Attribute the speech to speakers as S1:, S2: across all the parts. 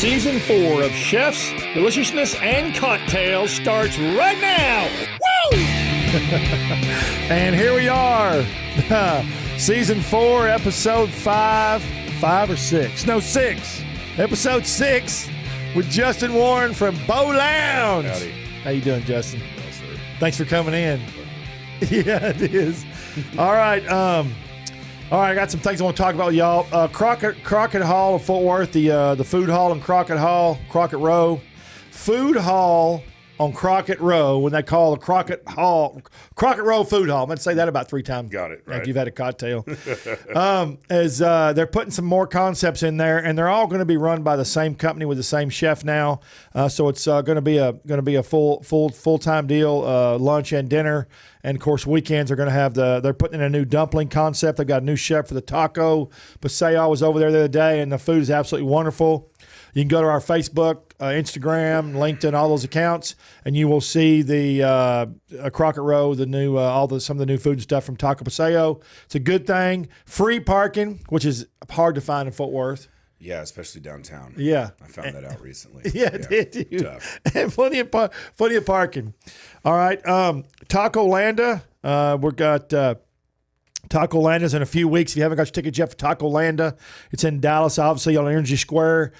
S1: Season 4 of Chefs, Deliciousness, and Cocktails starts right now. Woo! And here we are. Season 4, episode 5. 5 or 6? No, 6. Episode 6 with Justin Wern from Bowlounge.
S2: Howdy.
S1: How you doing, Justin?
S2: Well, sir.
S1: Thanks for coming in. Yeah, it is. All right. I got some things I want to talk about with y'all. Crockett Hall of Fort Worth, the food hall in Crockett Row. Food hall on Crockett Row, when they call the Crockett Row Food Hall. I'm going to say that about 3 times.
S2: Got it, right.
S1: Like you've had a cocktail. They're putting some more concepts in there, and they're all going to be run by the same company with the same chef now. So it's going to be a full-time deal, lunch and dinner. And, of course, weekends are going to have they're putting in a new dumpling concept. They've got a new chef for the taco. Paseo was over there the other day, and the food is absolutely wonderful. You can go to our Facebook, Instagram, LinkedIn, all those accounts, and you will see the Crockett Row, the new some of the new food and stuff from Taco Paseo. It's a good thing. Free parking, which is hard to find in Fort Worth.
S2: Yeah, especially downtown.
S1: Yeah,
S2: I found that out recently.
S1: Yeah, did you?
S2: Tough.
S1: And plenty of parking. All right, Taco Landa. We've got. Taco Landa's in a few weeks. If you haven't got your tickets yet for Taco Landa, it's in Dallas, obviously on Energy Square,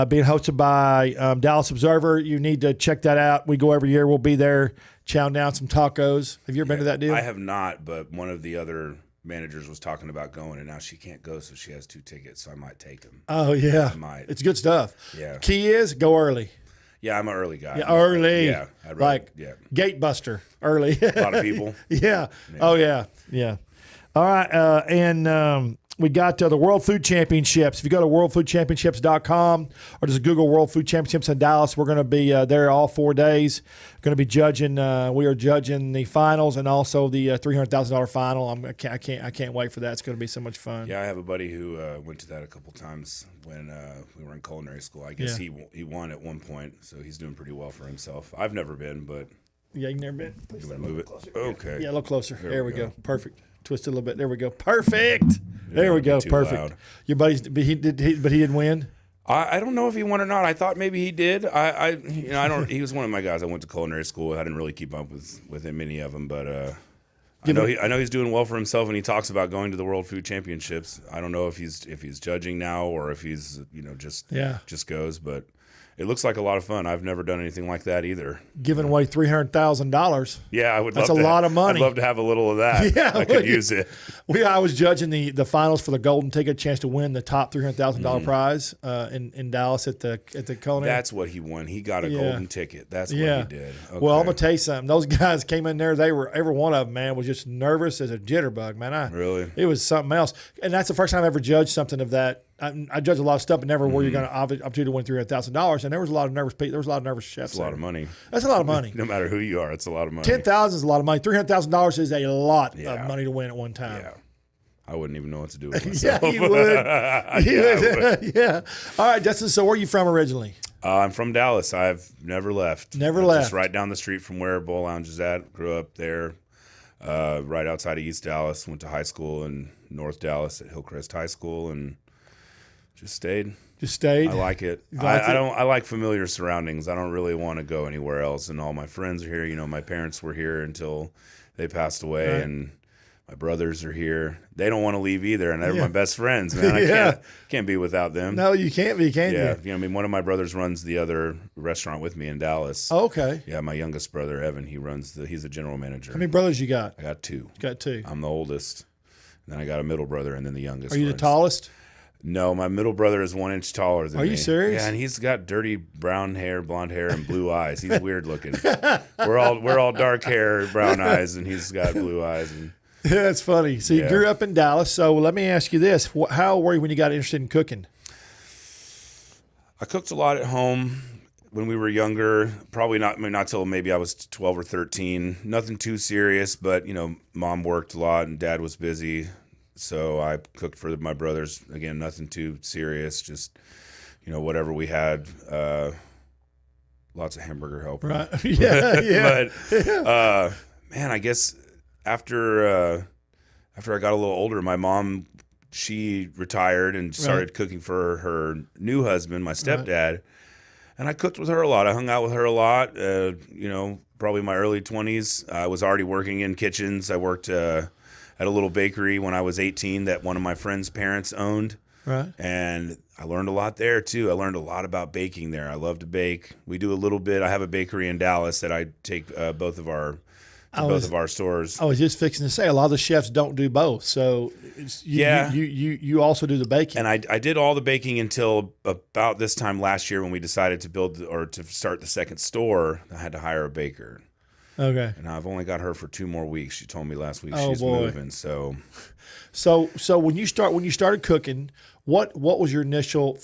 S1: being hosted by Dallas Observer. You need to check that out. We go every year. We'll be there chowing down some tacos. Have you ever been to that deal?
S2: I have not, but one of the other managers was talking about going, and now she can't go, so she has 2 tickets, so I might take them.
S1: Oh, yeah.
S2: I might.
S1: It's good stuff.
S2: Yeah.
S1: Key is go early.
S2: Yeah, I'm an early guy.
S1: Yeah, early.
S2: Yeah.
S1: Gate buster early.
S2: A lot of people.
S1: Yeah. Oh, yeah. Yeah. All right, and we got the World Food Championships. If you go to worldfoodchampionships.com or just Google World Food Championships in Dallas, we're going to be there all 4 days. Going to be judging. We are judging the finals and also the $300,000 final. I can't wait for that. It's going to be so much fun.
S2: Yeah, I have a buddy who went to that a couple times when we were in culinary school. I guess he won at one point, so he's doing pretty well for himself. I've never been, but
S1: yeah, you've never been.
S2: You want to move it? Okay.
S1: Yeah, a little closer. There we go. Perfect. Twist it a little bit. There we go. Perfect. There we go. Perfect.
S2: Loud.
S1: Your buddy's, but he didn't win.
S2: I don't know if he won or not. I thought maybe he did. I don't. He was one of my guys. I went to culinary school. I didn't really keep up with him, many of them, but I know he's doing well for himself, and he talks about going to the World Food Championships. I don't know if he's judging now or if he's just goes, but it looks like a lot of fun. I've never done anything like that either.
S1: Giving away $300,000.
S2: Yeah, I would.
S1: That's a lot of money.
S2: I'd love to have a little of that.
S1: Yeah,
S2: I could use it.
S1: I was judging the finals for the golden ticket, chance to win the top $300,000 prize in Dallas at the culinary.
S2: That's what he won. He got a golden ticket. That's what he did. Okay.
S1: Well, I'm gonna tell you something. Those guys came in there. They were every one of them, man, was just nervous as a jitterbug, man.
S2: Really?
S1: It was something else, and that's the first time I ever judged something of that. I judge a lot of stuff, but never where you're going to opportunity to win $300,000. And there was a lot of nervous people. There was a lot of nervous chefs.
S2: That's a lot of money.
S1: That's a lot of money.
S2: No matter who you are, it's a lot of money.
S1: $10,000 is a lot of money. $300,000 is a lot of money to win at one time.
S2: Yeah. I wouldn't even know what to do with myself.
S1: Yeah, you would. Yeah. All right, Justin, so where are you from originally?
S2: I'm from Dallas. I've never left. Just right down the street from where Bowlounge is at. Grew up there, right outside of East Dallas. Went to high school in North Dallas at Hillcrest High School, and just stayed. I like it. I like familiar surroundings. I don't really want to go anywhere else. And all my friends are here. You know, my parents were here until they passed away, and my brothers are here. They don't want to leave either, and they're my best friends, man. I can't be without them.
S1: No, you can't be, can you?
S2: Yeah, I mean, one of my brothers runs the other restaurant with me in Dallas.
S1: Oh, okay.
S2: Yeah, my youngest brother, Evan, he's a general manager.
S1: How many brothers you got?
S2: I got 2. You
S1: got 2.
S2: I'm the oldest. And then I got a middle brother, and then the youngest.
S1: Are you the tallest?
S2: No, my middle brother is 1 inch taller than me.
S1: Are you serious?
S2: Yeah, and he's got dirty brown hair, blonde hair, and blue eyes. He's weird looking. We're all dark hair, brown eyes, and he's got blue eyes. And
S1: yeah, that's funny. So you grew up in Dallas. So let me ask you this: how were you when you got interested in cooking?
S2: I cooked a lot at home when we were younger. Probably not till maybe I was 12 or 13. Nothing too serious, but Mom worked a lot and Dad was busy. So I cooked for my brothers. Again, nothing too serious, just, whatever we had. Lots of hamburger help.
S1: Right. Yeah.
S2: But, man, I guess after I got a little older, my mom she retired and started cooking for her new husband, my stepdad. Right. And I cooked with her a lot. I hung out with her a lot. Probably my early 20s. I was already working in kitchens. I worked at a little bakery when I was 18 that one of my friend's parents owned.
S1: Right.
S2: And I learned a lot there, too. I learned a lot about baking there. I love to bake. We do a little bit. I have a bakery in Dallas that I take both of our stores.
S1: I was just fixing to say, a lot of the chefs don't do both. So you also do the baking.
S2: And I did all the baking until about this time last year when we decided to start the second store. I had to hire a baker.
S1: Okay.
S2: And I've only got her for 2 more weeks. She told me last week she's moving. So
S1: when you started cooking, what was your initial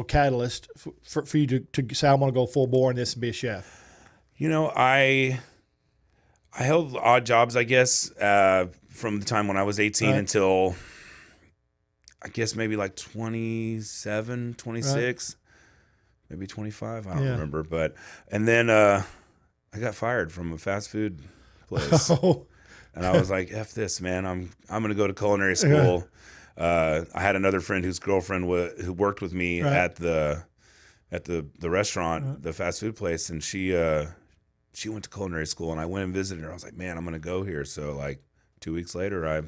S1: catalyst for you to say, I'm going to go full bore in this and be a chef?
S2: I held odd jobs, I guess, from the time when I was 18 until I guess maybe like 27, 26, maybe 25. I don't remember. And then I got fired from a fast food place. And I was like, F this, man. I'm going to go to culinary school. I had another friend whose girlfriend who worked with me at the restaurant, the fast food place, and she went to culinary school, and I went and visited her. I was like, man, I'm going to go here. So like 2 weeks later, I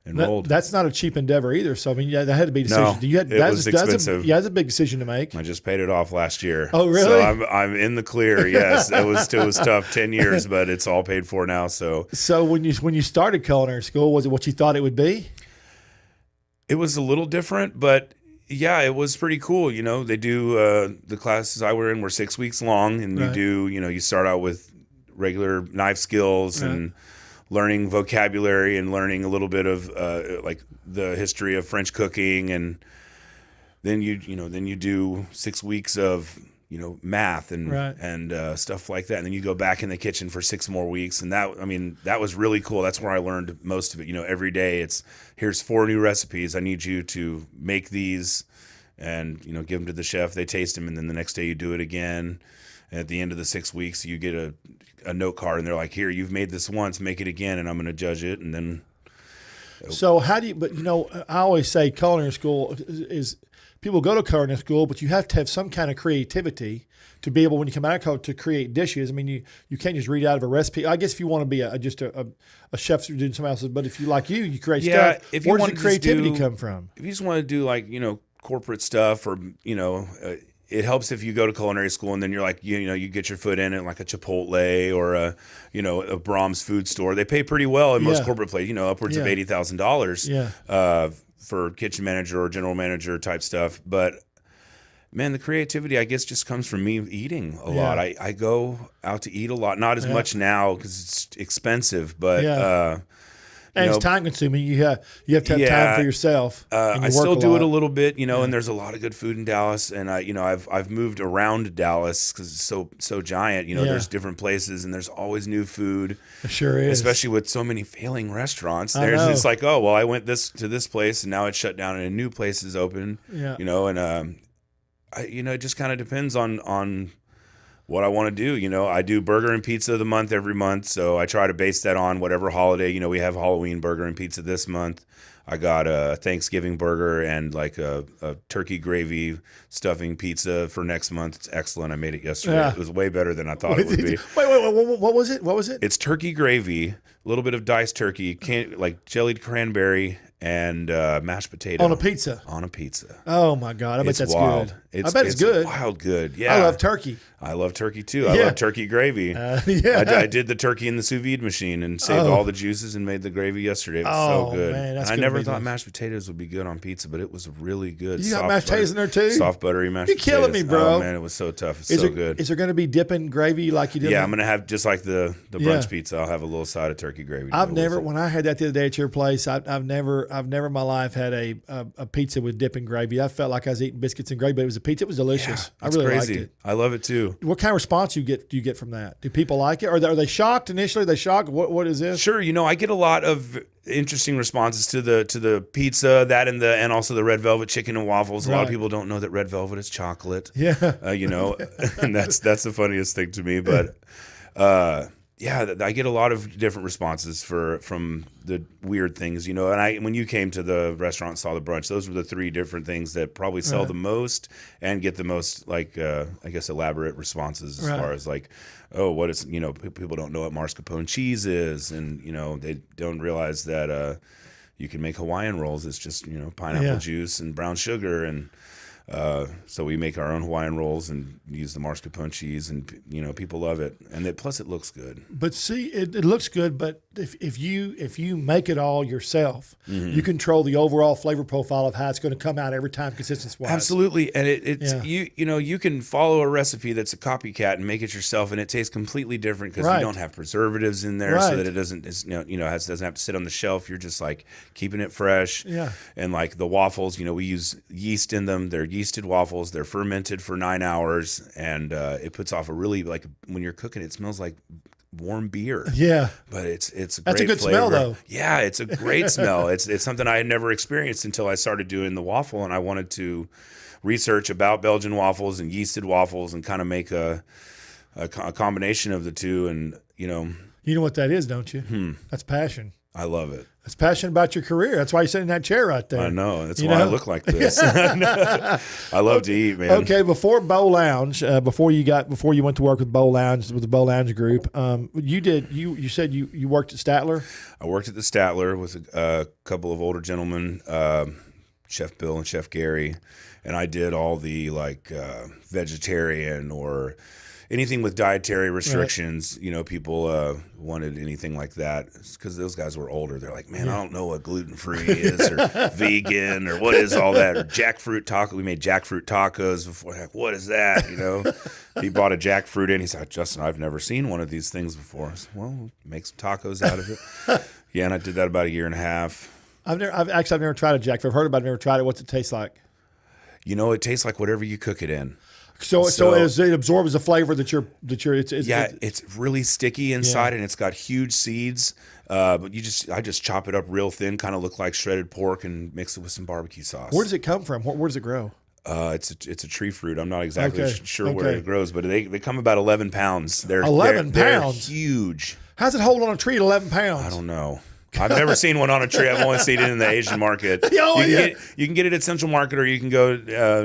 S2: enrolled.
S1: That's not a cheap endeavor either. So I mean, that had to be a decision.
S2: No, it was expensive.
S1: That's a big decision to make.
S2: I just paid it off last year.
S1: Oh, really?
S2: So I'm in the clear. Yes, it was tough, 10 years, but it's all paid for now. So
S1: when you started culinary school, was it what you thought it would be?
S2: It was a little different, but yeah, it was pretty cool. They do the classes I were in were 6 weeks long, and you start out with regular knife skills and learning vocabulary and learning a little bit of like the history of French cooking, and then you do 6 weeks of math and stuff like that, and then you go back in the kitchen for 6 more weeks, and that was really cool. That's where I learned most of it. Every day here's 4 new recipes. I need you to make these, and give them to the chef. They taste them, and then the next day you do it again. And at the end of the 6 weeks, you get a note card, and they're like, here, you've made this once, make it again, and I'm going to judge it. And then.
S1: So how do you, but I always say culinary school is people go to culinary school, but you have to have some kind of creativity to be able, when you come out of to create dishes. I mean, you can't just read out of a recipe. I guess if you want to be just a chef doing something else's, but if you create stuff, where does the creativity come from?
S2: If you just want to do like, corporate stuff, or, it helps if you go to culinary school and then you're like, you get your foot in it, like a Chipotle or a Brahms food store. They pay pretty well in most corporate places, upwards of $80,000 for kitchen manager or general manager type stuff. But man, the creativity, I guess, just comes from me eating a lot. I go out to eat a lot, not as much now because it's expensive, but
S1: and it's time consuming. You have to have time for yourself.
S2: I still do it a little bit, and there's a lot of good food in Dallas. And I've moved around Dallas because it's so giant. There's different places, and there's always new food.
S1: It sure is.
S2: Especially with so many failing restaurants. It's like, oh well, I went to this place, and now it's shut down, and a new place is open. Yeah. And it just kind of depends on what I want to do. I do burger and pizza of the month every month, so I try to base that on whatever holiday. We have Halloween burger and pizza this month. I got a Thanksgiving burger and like a turkey gravy stuffing pizza for next month. It's excellent. I made it yesterday. Yeah. It was way better than I thought it would be.
S1: Wait, what was it? What was it?
S2: It's turkey gravy, a little bit of diced turkey, like jellied cranberry, and mashed potato
S1: on a pizza. Oh my God! I bet that's
S2: wild.
S1: Good. I bet it's good.
S2: Wild good. Yeah,
S1: I love turkey.
S2: I love turkey too. I love turkey gravy. I did the turkey in the sous vide machine and saved all the juices and made the gravy yesterday. It was so good. Man, I never thought mashed potatoes would be good on pizza, but it was really good.
S1: You got mashed potatoes in there too?
S2: Soft buttery mashed potatoes.
S1: You're killing me, bro.
S2: Oh man, it was so tough. It's so good.
S1: Is there going to be dipping gravy like you did?
S2: Yeah, I'm going to have just like the brunch pizza. I'll have a little side of turkey gravy.
S1: When I had that the other day at your place, I've never in my life had a pizza with dipping gravy. I felt like I was eating biscuits and gravy, but it was a pizza. It was delicious.
S2: Yeah, I really liked it. I love it too.
S1: What kind of response do you get from that? Do people like it? Are they shocked initially? Are they shocked? What is this?
S2: Sure. I get a lot of interesting responses to the pizza, that and also the Red Velvet chicken and waffles. A lot of people don't know that Red Velvet is chocolate.
S1: Yeah.
S2: And that's the funniest thing to me. But yeah, I get a lot of different responses from the weird things, And when you came to the restaurant and saw the brunch, those were the 3 different things that probably sell the most and get the most, I guess, elaborate responses as far as oh, what is, people don't know what mascarpone cheese is, and they don't realize that you can make Hawaiian rolls. It's just pineapple juice and brown sugar and. So we make our own Hawaiian rolls and use the mascarpone cheese, and people love it, and plus it looks good.
S1: But see, it looks good. But if you make it all yourself, you control the overall flavor profile of how it's going to come out every time, consistency-wise.
S2: Absolutely, and it's you can follow a recipe that's a copycat and make it yourself, and it tastes completely different because you don't have preservatives in there, so that it doesn't doesn't have to sit on the shelf. You're just keeping it fresh. Yeah, and the waffles, we use yeast in them. They're yeasted waffles. They're fermented for 9 hours, and it puts off a really when you're cooking, it smells like warm beer. Yeah, but it's a great
S1: good
S2: flavor.
S1: Smell though.
S2: Yeah, it's a great smell. It's something I had never experienced until I started doing the waffle, and I wanted to research about Belgian waffles and yeasted waffles and kind of make a combination of the two. And you
S1: know what that is, don't you? That's passion.
S2: I love it.
S1: It's passionate about your career. That's why you're sitting in that chair right there.
S2: I know. That's why I look like this. I love to eat, man.
S1: Okay, before Bowlounge, before you went to work with Bowlounge, with the Bowlounge group, you said you worked at Statler?
S2: I worked at the Statler with a couple of older gentlemen, Chef Bill and Chef Gary, and I did all the vegetarian or anything with dietary restrictions. People wanted anything like that because those guys were older. They're like, man, I don't know what gluten-free is or vegan or what is all that, or jackfruit taco. We made jackfruit tacos before. Like, what is that? He bought a jackfruit in. He's like, Justin, I've never seen one of these things before. I said, well, make some tacos out of it. Yeah, and I did that about a year and a half.
S1: I've never tried a jackfruit. I've heard about it. I've never tried it. What's it taste like?
S2: It tastes like whatever you cook it in.
S1: So it absorbs the flavor
S2: it's really sticky inside, and it's got huge seeds. But I just chop it up real thin, kind of look like shredded pork, and mix it with some barbecue sauce.
S1: Where does it come from? Where does it grow?
S2: It's a tree fruit. I'm not exactly sure where it grows, but they come about 11 pounds. They're
S1: 11
S2: pounds. They're huge.
S1: How's it hold on a tree at 11 pounds?
S2: I don't know. I've never seen one on a tree. I've only seen it in the Asian market. You can get it at Central Market, or you can go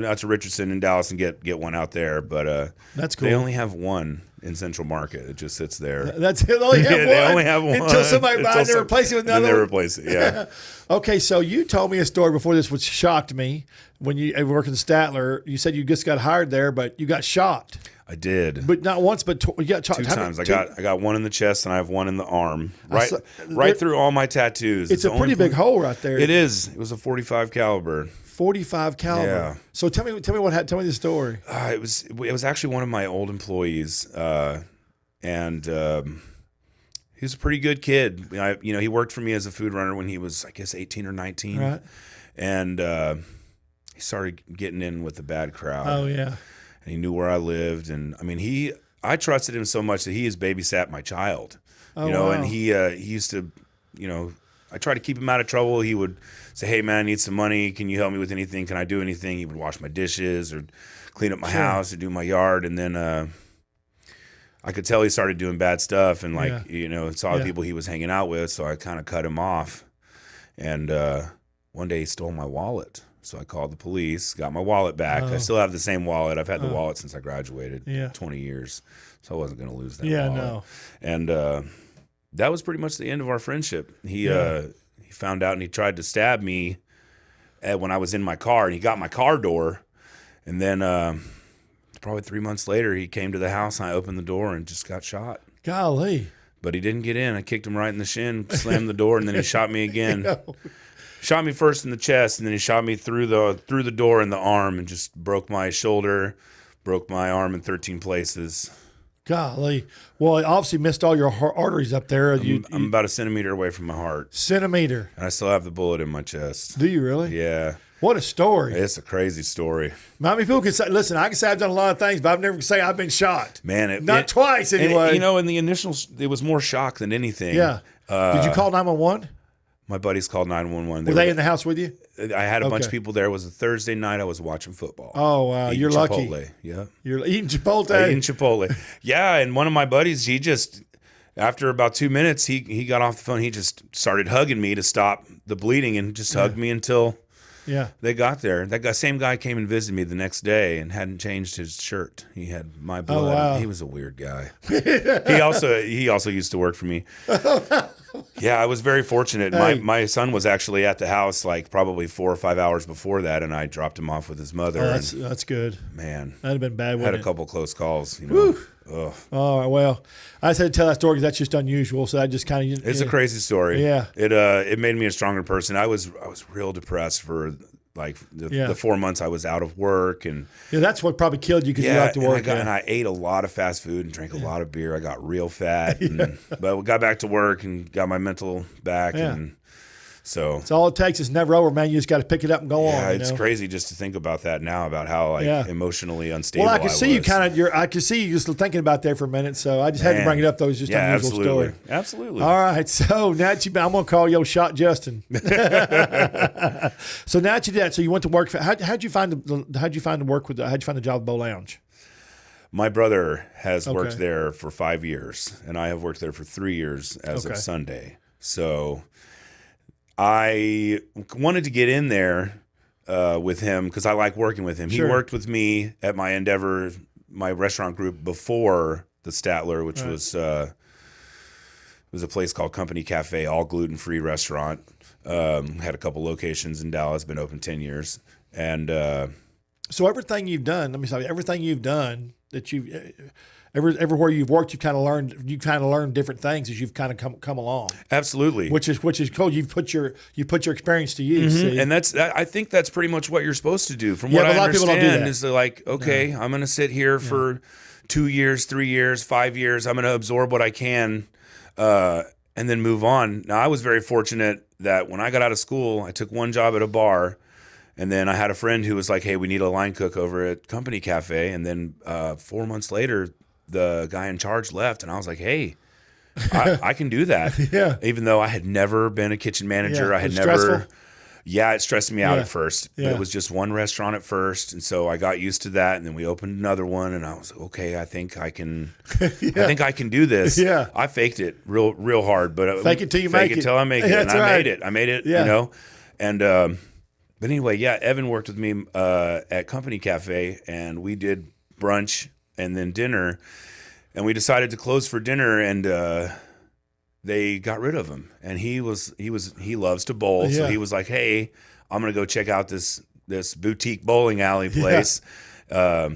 S2: out to Richardson in Dallas and get one out there. But
S1: that's cool.
S2: They only have one in Central Market. It just sits there.
S1: That's it. They only have one until somebody buys it and replace it with another.
S2: Then they replace it. Yeah.
S1: Okay, so you told me a story before this, which shocked me. When you worked at Statler, you said you just got hired there, but you got shot.
S2: I did,
S1: but not once, but you got shot
S2: 2 times. I got one in the chest, and I have one in the arm, right through all my tattoos.
S1: It's a pretty big hole right there.
S2: It is. It was a 45 caliber.
S1: 45 caliber. Yeah. So tell me the story.
S2: It was actually one of my old employees, and he was a pretty good kid. He worked for me as a food runner when he was, I guess, 18 or 19, right? And he started getting in with the bad crowd.
S1: Oh yeah.
S2: And he knew where I lived, and I trusted him so much that he has babysat my child. Wow. And he used to, I tried to keep him out of trouble. He would say, "Hey man, I need some money. Can you help me with anything? Can I do anything?" He would wash my dishes or clean up my house or do my yard. And then I could tell he started doing bad stuff, and saw the people he was hanging out with. So I kind of cut him off. And one day he stole my wallet. So I called the police, got my wallet back. I still have the same wallet. I've had the wallet since I graduated, 20 years. So I wasn't going to lose that wallet. No. And that was pretty much the end of our friendship. He found out, and he tried to stab me when I was in my car, and he got my car door. And then probably 3 months later, he came to the house, and I opened the door and just got shot.
S1: Golly. But
S2: he didn't get in. I kicked him right in the shin, slammed the door, and then he shot me again. Shot me first in the chest, and then he shot me through the door in the arm, and just broke my shoulder, broke my arm in 13 places.
S1: Golly. Well, it obviously missed all your arteries up there.
S2: I'm about a centimeter away from my heart.
S1: Centimeter.
S2: And I still have the bullet in my chest.
S1: Do you really?
S2: Yeah.
S1: What a story.
S2: It's a crazy story.
S1: Not many people can say, listen, I can say I've done a lot of things, but I've never say I've been shot.
S2: Man.
S1: Not twice anyway.
S2: And, in the initial, it was more shock than anything.
S1: Yeah. Did you call 911?
S2: My buddies called 911.
S1: Were they in the house with you?
S2: I had a bunch of people there. It was a Thursday night. I was watching football.
S1: Oh, wow. You're lucky.
S2: Chipotle. Yeah.
S1: You're eating Chipotle.
S2: Eating Chipotle. Yeah, and one of my buddies, he just after about 2 minutes, he got off the phone. He just started hugging me to stop the bleeding and just hugged me until they got there. That same guy came and visited me the next day and hadn't changed his shirt. He had my blood.
S1: Oh, wow.
S2: He was a weird guy. he also used to work for me. Yeah, I was very fortunate.
S1: Hey.
S2: My son was actually at the house like probably 4 or 5 hours before that, and I dropped him off with his mother.
S1: That's good.
S2: Man,
S1: that'd have been bad.
S2: Had a couple close calls. You know.
S1: Ugh. Oh well, I just had to tell that story because that's just unusual. So I just kind of.
S2: It's a crazy story.
S1: Yeah.
S2: It made me a stronger person. I was real depressed for like the 4 months I was out of work, and
S1: that's what probably killed you because you got to work.
S2: And I ate a lot of fast food and drank a lot of beer. I got real fat, but we got back to work and got my mental back, and so
S1: it's all it takes. It's never over, man. You just got to pick it up and go on.
S2: Yeah, it's crazy just to think about that now, about how emotionally unstable.
S1: Well, I can see you I can see you just thinking about that for a minute. So I just had to bring it up. Though it's just an unusual story.
S2: Absolutely.
S1: All right. So now that I'm going to call you Shot Justin. So now that you did that, so you went to work. How'd you find the work with? How'd you find the job at Bowlounge?
S2: My brother has worked there for 5 years, and I have worked there for 3 years as of Sunday. So I wanted to get in there with him because I like working with him. Sure. He worked with me at my Endeavor, my restaurant group before the Statler, which was a place called Company Cafe, all gluten-free restaurant. Had a couple locations in Dallas, been open 10 years. And
S1: so everything you've done, everything you've done that you've everywhere you've worked, you've kind of learned different things as you've kind of come along.
S2: Absolutely,
S1: which is cool. You've put your experience to use,
S2: and I think that's pretty much what you're supposed to do. From what I understand, is they're like, okay, I'm going to sit here for 2 years, 3 years, 5 years. I'm going to absorb what I can, and then move on. Now, I was very fortunate that when I got out of school, I took one job at a bar. And then I had a friend who was like, hey, we need a line cook over at Company Cafe. And then 4 months later, the guy in charge left. And I was like, hey, I can do that. Even though I had never been a kitchen manager. I had never. Stressful? Yeah, it stressed me out at first. But it was just one restaurant at first. And so I got used to that. And then we opened another one. And I was like, okay, I think I can do this. I faked it real hard. But
S1: fake it till you make it.
S2: Fake it till I make it. And I made it, you know. And but anyway, Evan worked with me at Company Cafe, and we did brunch and then dinner, and we decided to close for dinner, and they got rid of him. And he loves to bowl, so he was like, "Hey, I'm gonna go check out this boutique bowling alley place."
S1: I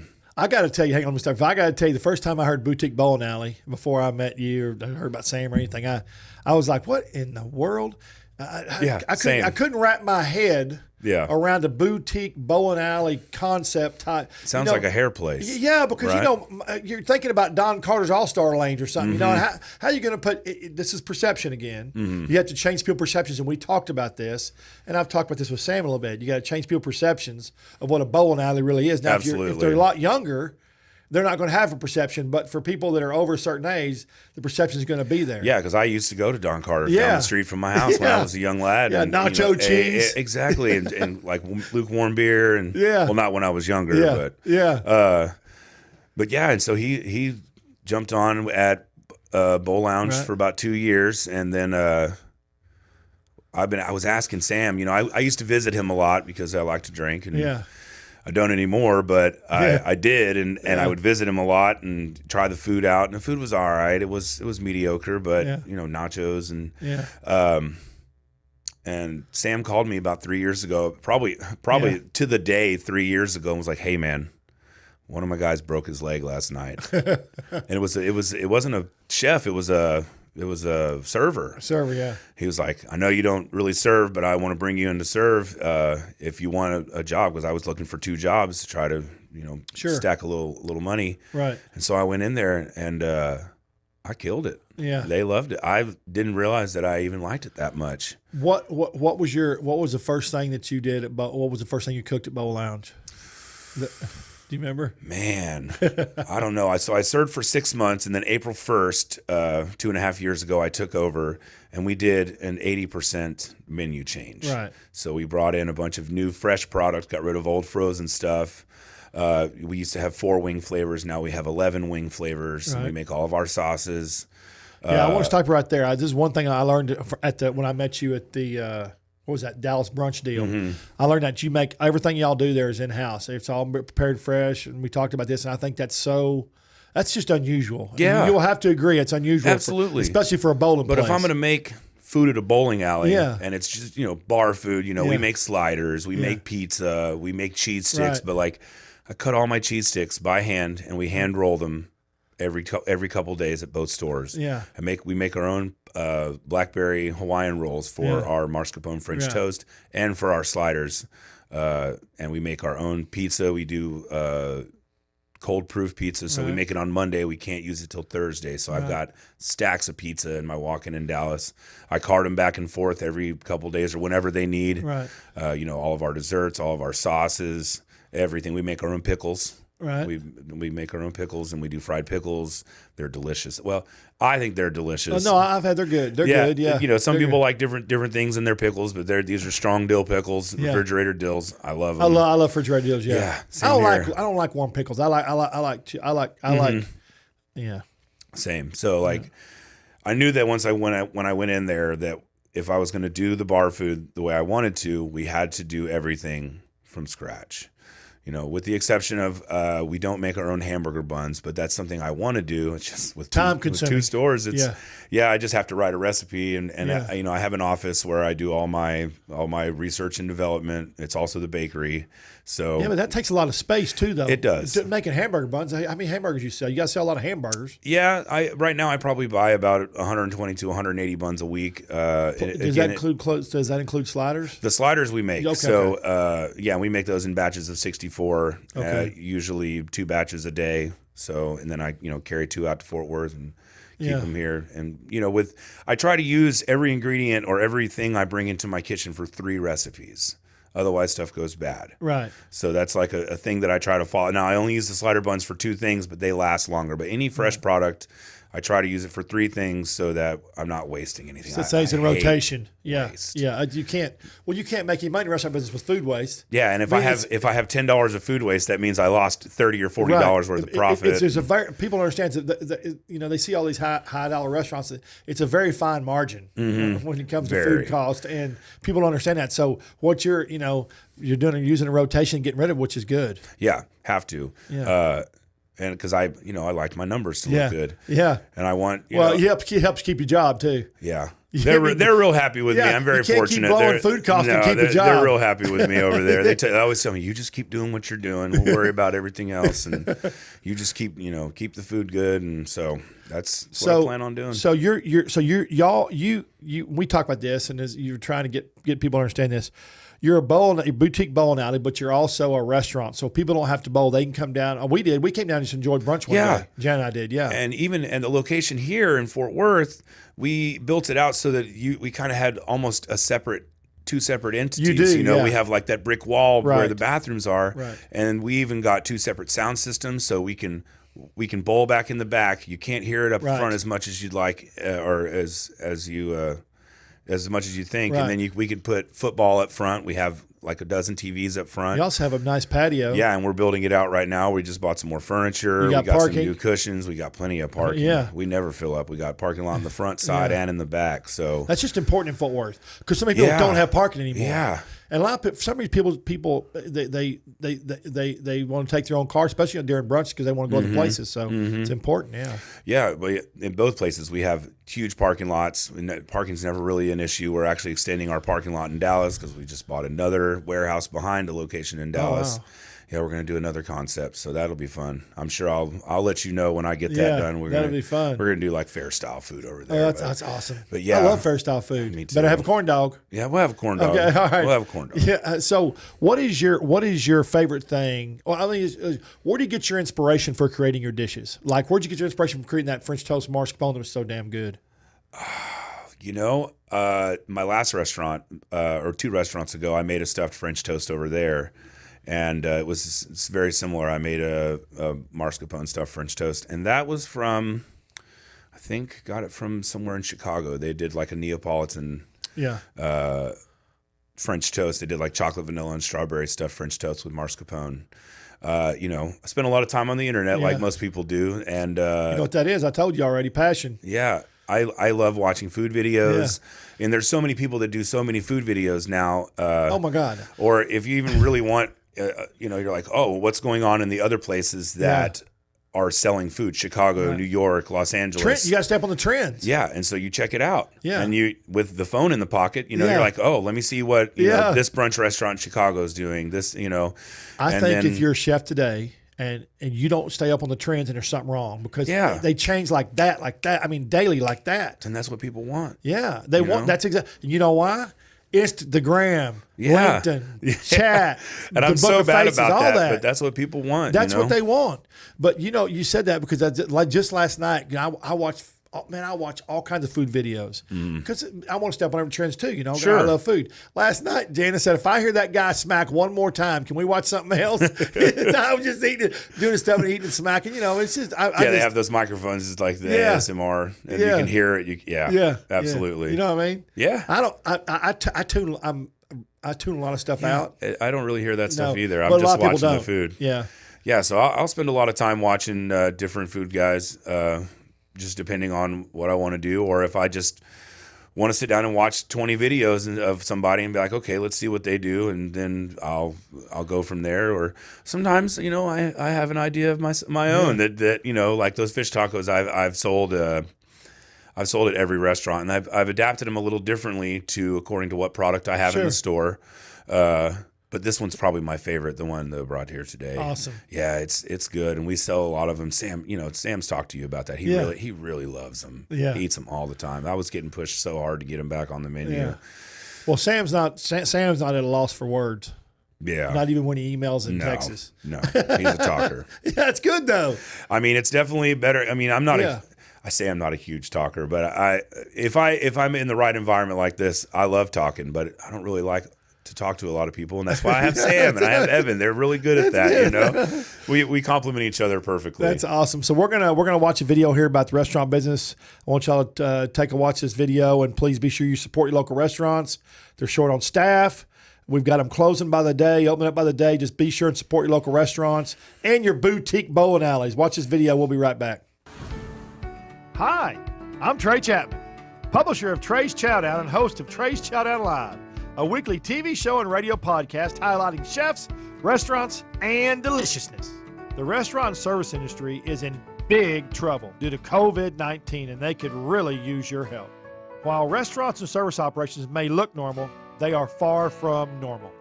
S1: got to tell you, hang on, Mr. I got to tell you, the first time I heard boutique bowling alley before I met you or heard about Sam or anything, I was like, "What in the world?" I couldn't wrap my head around a boutique bowling alley concept type.
S2: Sounds like a hair place.
S1: Yeah, because you're thinking about Don Carter's All-Star Lanes or something. You know, how are you going to put this is perception again. You have to change people's perceptions, and we talked about this, and I've talked about this with Sam a little bit. You got to change people's perceptions of what a bowling alley really is. Now, if they're a lot younger, they're not going to have a perception, but for people that are over a certain age, the perception is going to be there.
S2: Yeah, because I used to go to Don Carter down the street from my house when I was a young lad.
S1: Yeah, and, nacho cheese.
S2: Exactly, and like lukewarm beer. And well, not when I was younger, but and so he jumped on at Bowlounge for about 2 years, and then I was asking Sam. You know, I used to visit him a lot because I like to drink, and I don't anymore, but I did, and I would visit him a lot and try the food out, and the food was all right. It was mediocre, but you know, nachos and Sam called me about 3 years ago, probably to the day 3 years ago, and was like, "Hey man, one of my guys broke his leg last night," and it wasn't a chef, it was a server. He was like, "I know you don't really serve, but I want to bring you in to serve if you want a job," because I was looking for 2 jobs to try to, stack a little money. Right. And so I went in there and I killed it. Yeah. They loved it. I didn't realize that I even liked it that much.
S1: What was the first thing that you did what was the first thing you cooked at Bowlounge? Do you remember?
S2: Man, I don't know. So I served for 6 months, and then April 1st, 2.5 years ago, I took over, and we did an 80% menu change. Right. So we brought in a bunch of new, fresh products, got rid of old frozen stuff. We used to have 4 wing flavors. Now we have 11 wing flavors. Right. We make all of our sauces.
S1: I want to stop right there. This is one thing I learned when I met you at the what was that, Dallas brunch deal. I learned that you make everything y'all do there is in house. It's all prepared fresh, and we talked about this, and I think that's just unusual.
S2: Yeah,
S1: I mean, you'll have to agree it's unusual,
S2: absolutely,
S1: especially for a bowling place.
S2: But if I'm going to make food at a bowling alley, and it's just bar food, we make sliders, we make pizza, we make cheese sticks, but like I cut all my cheese sticks by hand, and we hand roll them every couple days at both stores. We make our own Blackberry Hawaiian rolls for our mascarpone French toast and for our sliders, and we make our own pizza. We do cold proof pizza, so we make it on Monday. We can't use it till Thursday, so I've got stacks of pizza in my walk-in in Dallas. I cart them back and forth every couple days or whenever they need. All of our desserts, all of our sauces, everything. We make our own pickles. We make our own pickles, and we do fried pickles. They're delicious. Well, I think they're delicious.
S1: Oh, no, I've had. They're good. They're good. Yeah.
S2: Some people like different things in their pickles, but these are strong dill pickles, refrigerator dills. I love them.
S1: I love refrigerator dills. Yeah. I don't like warm pickles. I like. Yeah.
S2: Same. So I knew that when I went in there that if I was going to do the bar food the way I wanted to, we had to do everything from scratch. With the exception of we don't make our own hamburger buns, but that's something I want to do. It's just with two stores. I just have to write a recipe, and I have an office where I do all my research and development. It's also the bakery. So
S1: but that takes a lot of space too, though. It
S2: does.
S1: Making hamburger buns. How many hamburgers you sell? You got to sell a lot of hamburgers.
S2: Yeah, right now I probably buy about 120 to 180 buns a week.
S1: Does that include sliders?
S2: The sliders we make. Okay. So we make those in batches of 64. Usually 2 batches a day. So and then I carry 2 out to Fort Worth and keep them here. And I try to use every ingredient or everything I bring into my kitchen for 3 recipes. Otherwise, stuff goes bad.
S1: Right.
S2: So that's like a thing that I try to follow. Now, I only use the slider buns for 2 things, but they last longer. But any fresh product, I try to use it for 3 things so that I'm not wasting anything.
S1: So it stays in rotation. Waste. You can't make any money in the restaurant business with food waste.
S2: Yeah, and if I have $10 of food waste, that means I lost $30 or $40 worth of profit.
S1: People understand that they see all these high dollar restaurants. It's a very fine margin when it comes to food cost, and people don't understand that. So what you're using a rotation, getting rid of, which is good.
S2: Yeah, have to. Yeah. And because I like my numbers to look good.
S1: Yeah.
S2: And I want,
S1: it helps keep your job too.
S2: Yeah. They're real happy with me. I'm very fortunate.
S1: Keep blowing food costs and keep your job.
S2: They're real happy with me over there. They always tell me, you just keep doing what you're doing. We'll worry about everything else. And you just keep the food good. And so that's what I plan on doing.
S1: So we talk about this, and as you're trying to get people to understand this, you're a boutique bowling alley, but you're also a restaurant. So people don't have to bowl. They can come down. We did. We came down and just enjoyed brunch one day. Jen and I did, And
S2: the location here in Fort Worth, we built it out so that we kind of had almost two separate entities.
S1: You do,
S2: we have like that brick wall where the bathrooms are. Right. And we even got 2 separate sound systems so we can bowl back in the back. You can't hear it up front as much as you'd like or as much as you think. Right. And then we could put football up front. We have like a dozen TVs up front.
S1: You also have a nice patio.
S2: Yeah, and we're building it out right now. We just bought some more furniture. We got some new cushions. We got plenty of parking.
S1: Yeah.
S2: We never fill up. We got parking lot on the front side and in the back. So
S1: that's just important in Fort Worth because so many people don't have parking anymore.
S2: Yeah.
S1: And a lot of people, some of these people they want to take their own car, especially during brunch because they want to go other places. So it's important. Yeah.
S2: Yeah, but in both places we have huge parking lots. Parking's never really an issue. We're actually extending our parking lot in Dallas because we just bought another warehouse behind a location in Dallas. Oh, wow. Yeah, we're going to do another concept, so that'll be fun. I'm sure I'll let you know when I get that done.
S1: That'll be fun.
S2: We're going to do like fair style food over there.
S1: Oh, that's awesome.
S2: But yeah,
S1: I love fair style food.
S2: Me too.
S1: Better have a corn dog.
S2: Yeah, we'll have a corn dog.
S1: Okay, all right.
S2: We'll have a corn dog.
S1: Yeah. So, what is your favorite thing? Well, I mean, where do you get your inspiration for creating your dishes? Like, where'd you get your inspiration from creating that French toast mascarpone that was so damn good?
S2: My last restaurant or 2 restaurants ago, I made a stuffed French toast over there. And it's very similar. I made a mascarpone stuffed French toast, and that was from, I think, got it from somewhere in Chicago. They did like a Neapolitan French toast. They did like chocolate, vanilla, and strawberry stuffed French toast with mascarpone. I spent a lot of time on the internet like most people do. And
S1: you know what that is? I told you already, passion.
S2: Yeah. I love watching food videos, and there's so many people that do so many food videos now.
S1: Oh my God!
S2: Or if you even really want, you're like, oh, what's going on in the other places that are selling food? Chicago, New York, Los Angeles.
S1: You got to step on the trends.
S2: Yeah, and so you check it out.
S1: Yeah,
S2: and you with the phone in the pocket, you're like, oh, let me see what this brunch restaurant in Chicago is doing. This,
S1: I think if you're a chef today and you don't stay up on the trends, and there's something wrong, because they change like that. I mean, daily like that.
S2: And that's what people want.
S1: Yeah, they want. That's exactly. You know why? Instagram, LinkedIn, chat.
S2: And I'm so bad about that, but that's what people want.
S1: That's what they want. But you said that because just last night, I watched. I watch all kinds of food videos because I want to step on every trends too. I love food. Last night, Jana said, if I hear that guy smack one more time, can we watch something else? I was just doing stuff and eating and smacking. It's just
S2: they have those microphones. It's like the ASMR, and you can hear it. Absolutely.
S1: You know what I mean?
S2: Yeah.
S1: I tune a lot of stuff out.
S2: I don't really hear that stuff either. I'm just watching the food. Yeah. So I'll spend a lot of time watching different food guys. Just depending on what I want to do, or if I just want to sit down and watch 20 videos of somebody and be like, okay, let's see what they do, and then I'll go from there. Or sometimes, I have an idea of my own that like those fish tacos I've sold. I've sold at every restaurant, and I've adapted them a little differently according to what product I have in the store. But this one's probably my favorite, the one that I brought here today.
S1: Awesome.
S2: Yeah, it's good, and we sell a lot of them. Sam's talked to you about that. He really loves them.
S1: Yeah.
S2: He eats them all the time. I was getting pushed so hard to get him back on the menu.
S1: Yeah. Well, Sam's not at a loss for words.
S2: Yeah.
S1: Not even when he emails in Texas.
S2: No, he's a talker.
S1: That's good though.
S2: I mean, it's definitely better. I mean, I'm not I say I'm not a huge talker, but if I'm in the right environment like this, I love talking, but I don't really like to talk to a lot of people, and that's why I have Sam and I have Evan. They're really good at that. We complement each other perfectly.
S1: That's awesome. So we're gonna watch a video here about the restaurant business. I want y'all to take a watch this video, and please be sure you support your local restaurants. They're short on staff. We've got them closing by the day, opening up by the day. Just be sure and support your local restaurants and your boutique bowling alleys. Watch this video. We'll be right back. Hi, I'm Trey Chapman, publisher of Trey's Chowdown and host of Trey's Chowdown Live, a weekly TV show and radio podcast highlighting chefs, restaurants, and deliciousness. The restaurant and service industry is in big trouble due to COVID-19, and they could really use your help. While restaurants and service operations may look normal, they are far from normal.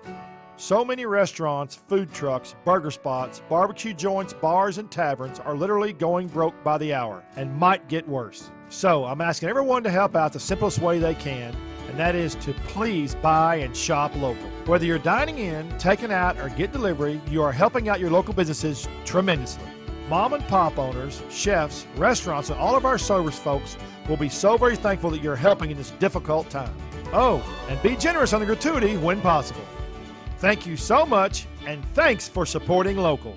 S1: So many restaurants, food trucks, burger spots, barbecue joints, bars, and taverns are literally going broke by the hour and might get worse. So I'm asking everyone to help out the simplest way they can, and that is to please buy and shop local. Whether you're dining in, taking out, or get delivery, you are helping out your local businesses tremendously. Mom and pop owners, chefs, restaurants, and all of our service folks will be so very thankful that you're helping in this difficult time. Oh, and be generous on the gratuity when possible. Thank you so much, and thanks for supporting local.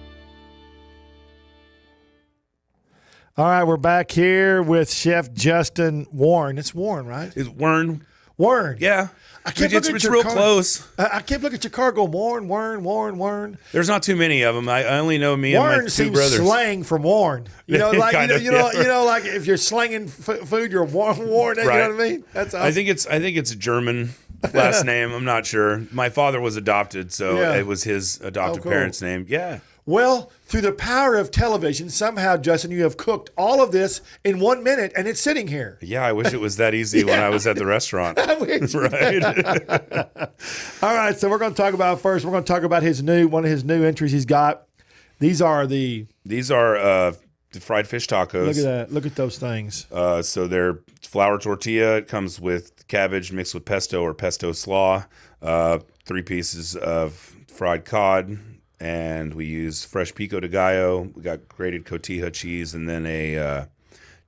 S1: All right, we're back here with Chef Justin Wern. It's Wern, right?
S2: It's Wern.
S1: Wern.
S2: Yeah. It's real close.
S1: I kept looking at your car going, Wern.
S2: There's not too many of them. I only know me
S1: Wern
S2: and my two brothers.
S1: Slang from Warren. Like if you're slanging food, you're Warren.
S2: Right.
S1: You know what I mean? That's awesome.
S2: I think it's a German last name. I'm not sure. My father was adopted, so it was his adopted parents' name. Yeah.
S1: Well, through the power of television, somehow, Justin, you have cooked all of this in 1 minute, and it's sitting here.
S2: Yeah, I wish it was that easy when I was at the restaurant.
S1: I wish.
S2: Right.
S1: All right, so we're going to talk about one of his new entries he's got. These are the
S2: fried fish tacos.
S1: Look at that. Look at those things.
S2: So they're flour tortilla. It comes with cabbage mixed with pesto or pesto slaw, 3 pieces of fried cod, and we use fresh pico de gallo. We got grated cotija cheese, and then a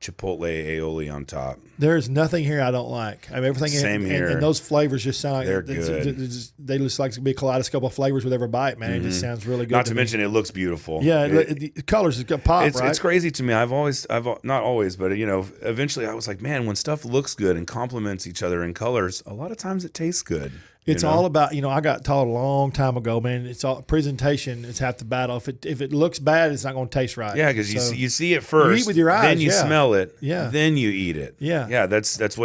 S2: chipotle aioli on top.
S1: There's nothing here I don't like. I mean, everything
S2: Same here.
S1: And those flavors just sound like
S2: they're good.
S1: They just like to be a kaleidoscope of flavors with every bite, man. It just sounds really good.
S2: Not to mention it looks beautiful.
S1: Yeah, the colors is pop, right?
S2: It's crazy to me. I've not always, but eventually I was like, man, when stuff looks good and complements each other in colors, a lot of times it tastes good.
S1: It's all about, I got taught a long time ago, man. It's all presentation is half the battle. If it looks bad, it's not going to taste right.
S2: Yeah, because you see it first,
S1: you eat with your eyes,
S2: then you smell it,
S1: yeah,
S2: then you eat it.
S1: Yeah.
S2: That's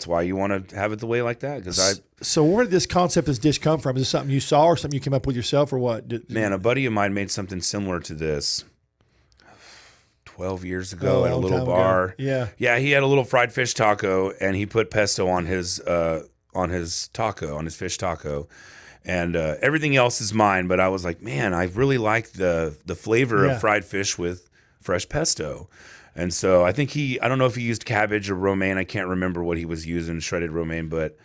S2: why you want to have it the way like that.
S1: So where did this concept, this dish come from? Is this something you saw or something you came up with yourself, or what?
S2: Man, a buddy of mine made something similar to this 12 years ago at a little bar.
S1: Yeah,
S2: he had a little fried fish taco, and he put pesto on his taco, on his fish taco, and everything else is mine. But I was like, man, I really like the flavor of fried fish with fresh pesto. And so I think I don't know if he used cabbage or romaine. I can't remember what he was using, shredded romaine, but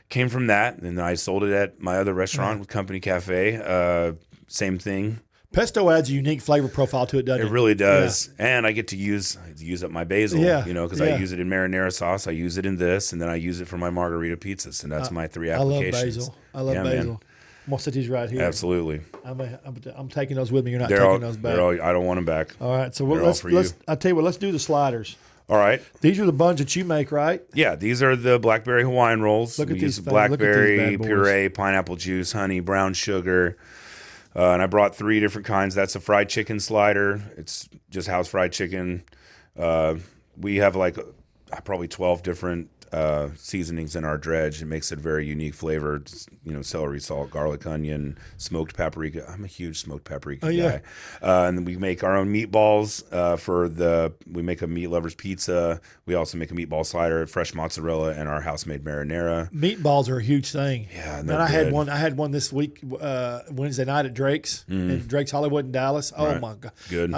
S2: came from that. And then I sold it at my other restaurant with Company Cafe. Same thing.
S1: Pesto adds a unique flavor profile to it, doesn't it?
S2: It really does. Yeah. And I get to use up my basil, because I use it in marinara sauce. I use it in this, and then I use it for my margarita pizzas, and that's my 3 applications.
S1: I love basil.
S2: Man.
S1: I'm going to set these right here.
S2: Absolutely.
S1: I'm taking those with me. You're not taking those back.
S2: I don't want them back.
S1: All right. So I'll tell you what, let's do the sliders.
S2: All right.
S1: These are the buns that you make, right?
S2: Yeah, these are the Blackberry Hawaiian rolls.
S1: Look at these.
S2: Use blackberry puree, pineapple juice, honey, brown sugar. And I brought 3 different kinds. That's a fried chicken slider. It's just house fried chicken. We have probably 12 different seasonings in our dredge. It makes it a very unique flavor. It's, celery, salt, garlic, onion, smoked paprika. I'm a huge smoked paprika guy. And then we make our own meatballs we make a meat lover's pizza. We also make a meatball slider, fresh mozzarella, and our house-made marinara.
S1: Meatballs are a huge thing.
S2: Yeah,
S1: and I had one this week, Wednesday night at Drake's, at Drake's Hollywood in Dallas. Oh my God.
S2: Good.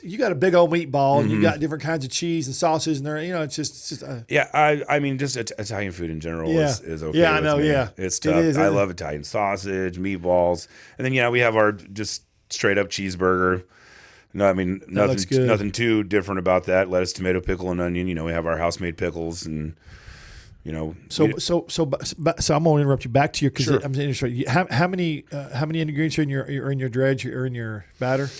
S1: You got a big old meatball, and you got different kinds of cheese and sauces, and it's just
S2: I mean, just Italian food in general is okay.
S1: Yeah, I know.
S2: Me.
S1: Yeah,
S2: it's tough. I love Italian sausage, meatballs, and then we have our just straight up cheeseburger. No, I mean nothing too different about that. Lettuce, tomato, pickle, and onion. We have our house made pickles, and So I'm gonna interrupt you back to your because I'm interested. How many ingredients are in your dredge or in your batter?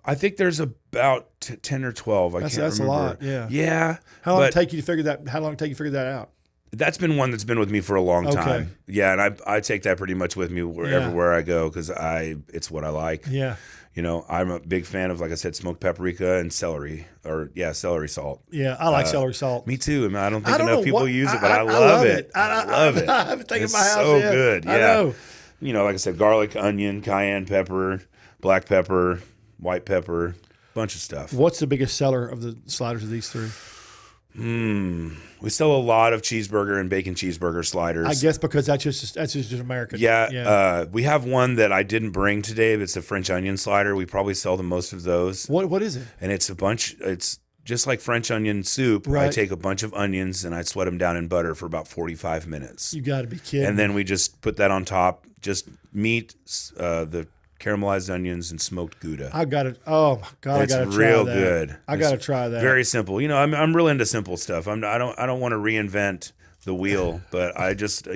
S2: I think there's about 10 or 12. I can't remember.
S1: That's a lot. Yeah.
S2: Yeah.
S1: How long did it take you to figure that? How long did it take you to figure that out?
S2: That's been one that's been with me for a long time. Yeah, and I take that pretty much with me everywhere I go because it's what I like.
S1: Yeah.
S2: I'm a big fan of, like I said, smoked paprika and celery salt.
S1: Yeah, I like celery salt.
S2: Me too. I mean, I don't think enough people use it, but I love it. I love it.
S1: I haven't taken my house
S2: so
S1: yet.
S2: Good. Yeah.
S1: I know.
S2: Like I said, garlic, onion, cayenne pepper, black pepper, white pepper, bunch of stuff.
S1: What's the biggest seller of the sliders of these 3?
S2: We sell a lot of cheeseburger and bacon cheeseburger sliders.
S1: I guess because that's just American.
S2: Yeah. We have one that I didn't bring today. It's a French onion slider. We probably sell the most of those.
S1: What is it?
S2: And it's just like French onion soup. Right. I take a bunch of onions and I sweat them down in butter for about 45 minutes.
S1: You got to be kidding.
S2: And then we just put that on top. Just meat, the caramelized onions, and smoked Gouda.
S1: I got it. Oh my God,
S2: it's
S1: I got to
S2: try that. It's real
S1: good. I got to try that.
S2: Very simple. I'm real into simple stuff. I don't want to reinvent the wheel, but I just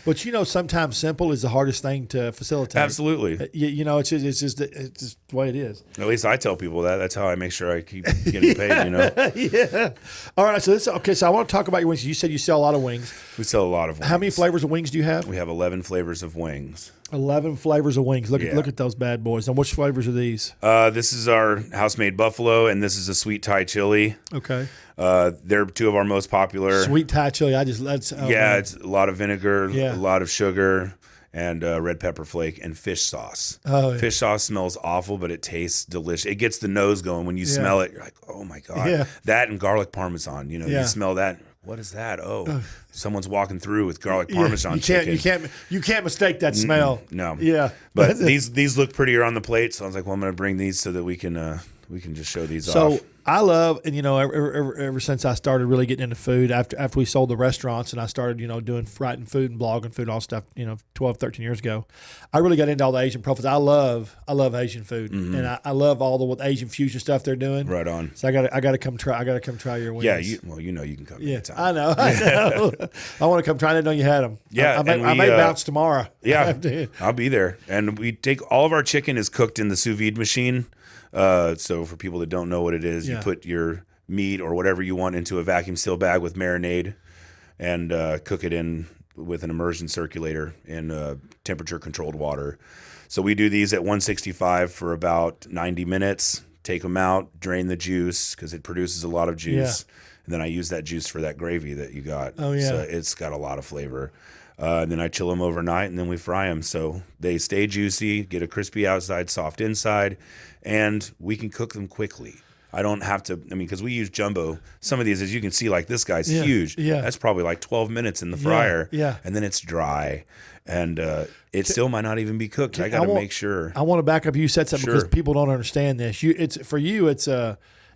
S1: But sometimes simple is the hardest thing to facilitate.
S2: Absolutely.
S1: It's just the way it is.
S2: At least I tell people that. That's how I make sure I keep getting paid.
S1: Yeah. All right. So So I want to talk about your wings. You said you sell a lot of wings.
S2: We sell a lot of wings.
S1: How many flavors of wings do you have?
S2: We have 11 flavors of wings.
S1: 11 flavors of wings. Look at those bad boys. And which flavors are these?
S2: This is our house-made buffalo, and this is a sweet Thai chili.
S1: Okay.
S2: They're 2 of our most popular.
S1: Sweet Thai chili. It's
S2: a lot of vinegar, a lot of sugar, and red pepper flake and fish sauce.
S1: Oh, yeah.
S2: Fish sauce smells awful, but it tastes delicious. It gets the nose going when you smell it. You're like, oh my God.
S1: Yeah.
S2: That and garlic parmesan. You smell that. What is that? Oh, someone's walking through with garlic parmesan chicken.
S1: You can't mistake that smell.
S2: No.
S1: Yeah.
S2: But these look prettier on the plate, so I was like, well, I'm going to bring these so that we can just show these off.
S1: So I love, and ever since I started really getting into food, after we sold the restaurants and I started, doing writing food and blogging food, all stuff, 12, 13 years ago, I really got into all the Asian profiles. I love Asian food, and I love all the Asian fusion stuff they're doing.
S2: Right on.
S1: So I got to come try your wings.
S2: Yeah, you can come anytime.
S1: I know. I want to come try. I didn't know you had them.
S2: Yeah,
S1: I may bounce tomorrow.
S2: Yeah, I'll be there. And we take all of our chicken is cooked in the sous vide machine. So for people that don't know what it is, you put your meat or whatever you want into a vacuum seal bag with marinade and cook it in with an immersion circulator in temperature controlled water. So we do these at 165 for about 90 minutes. Take them out, drain the juice because it produces a lot of juice. Yeah. And then I use that juice for that gravy that you got.
S1: Oh, yeah.
S2: So it's got a lot of flavor. And then I chill them overnight, and then we fry them. So they stay juicy, get a crispy outside, soft inside, and we can cook them quickly. I don't have to, because we use jumbo. Some of these, as you can see, like this guy's huge.
S1: Yeah.
S2: That's probably like 12 minutes in the fryer.
S1: Yeah.
S2: And then it's dry. And it still might not even be cooked. I got to make sure.
S1: I want to back up. You said something because people don't understand this.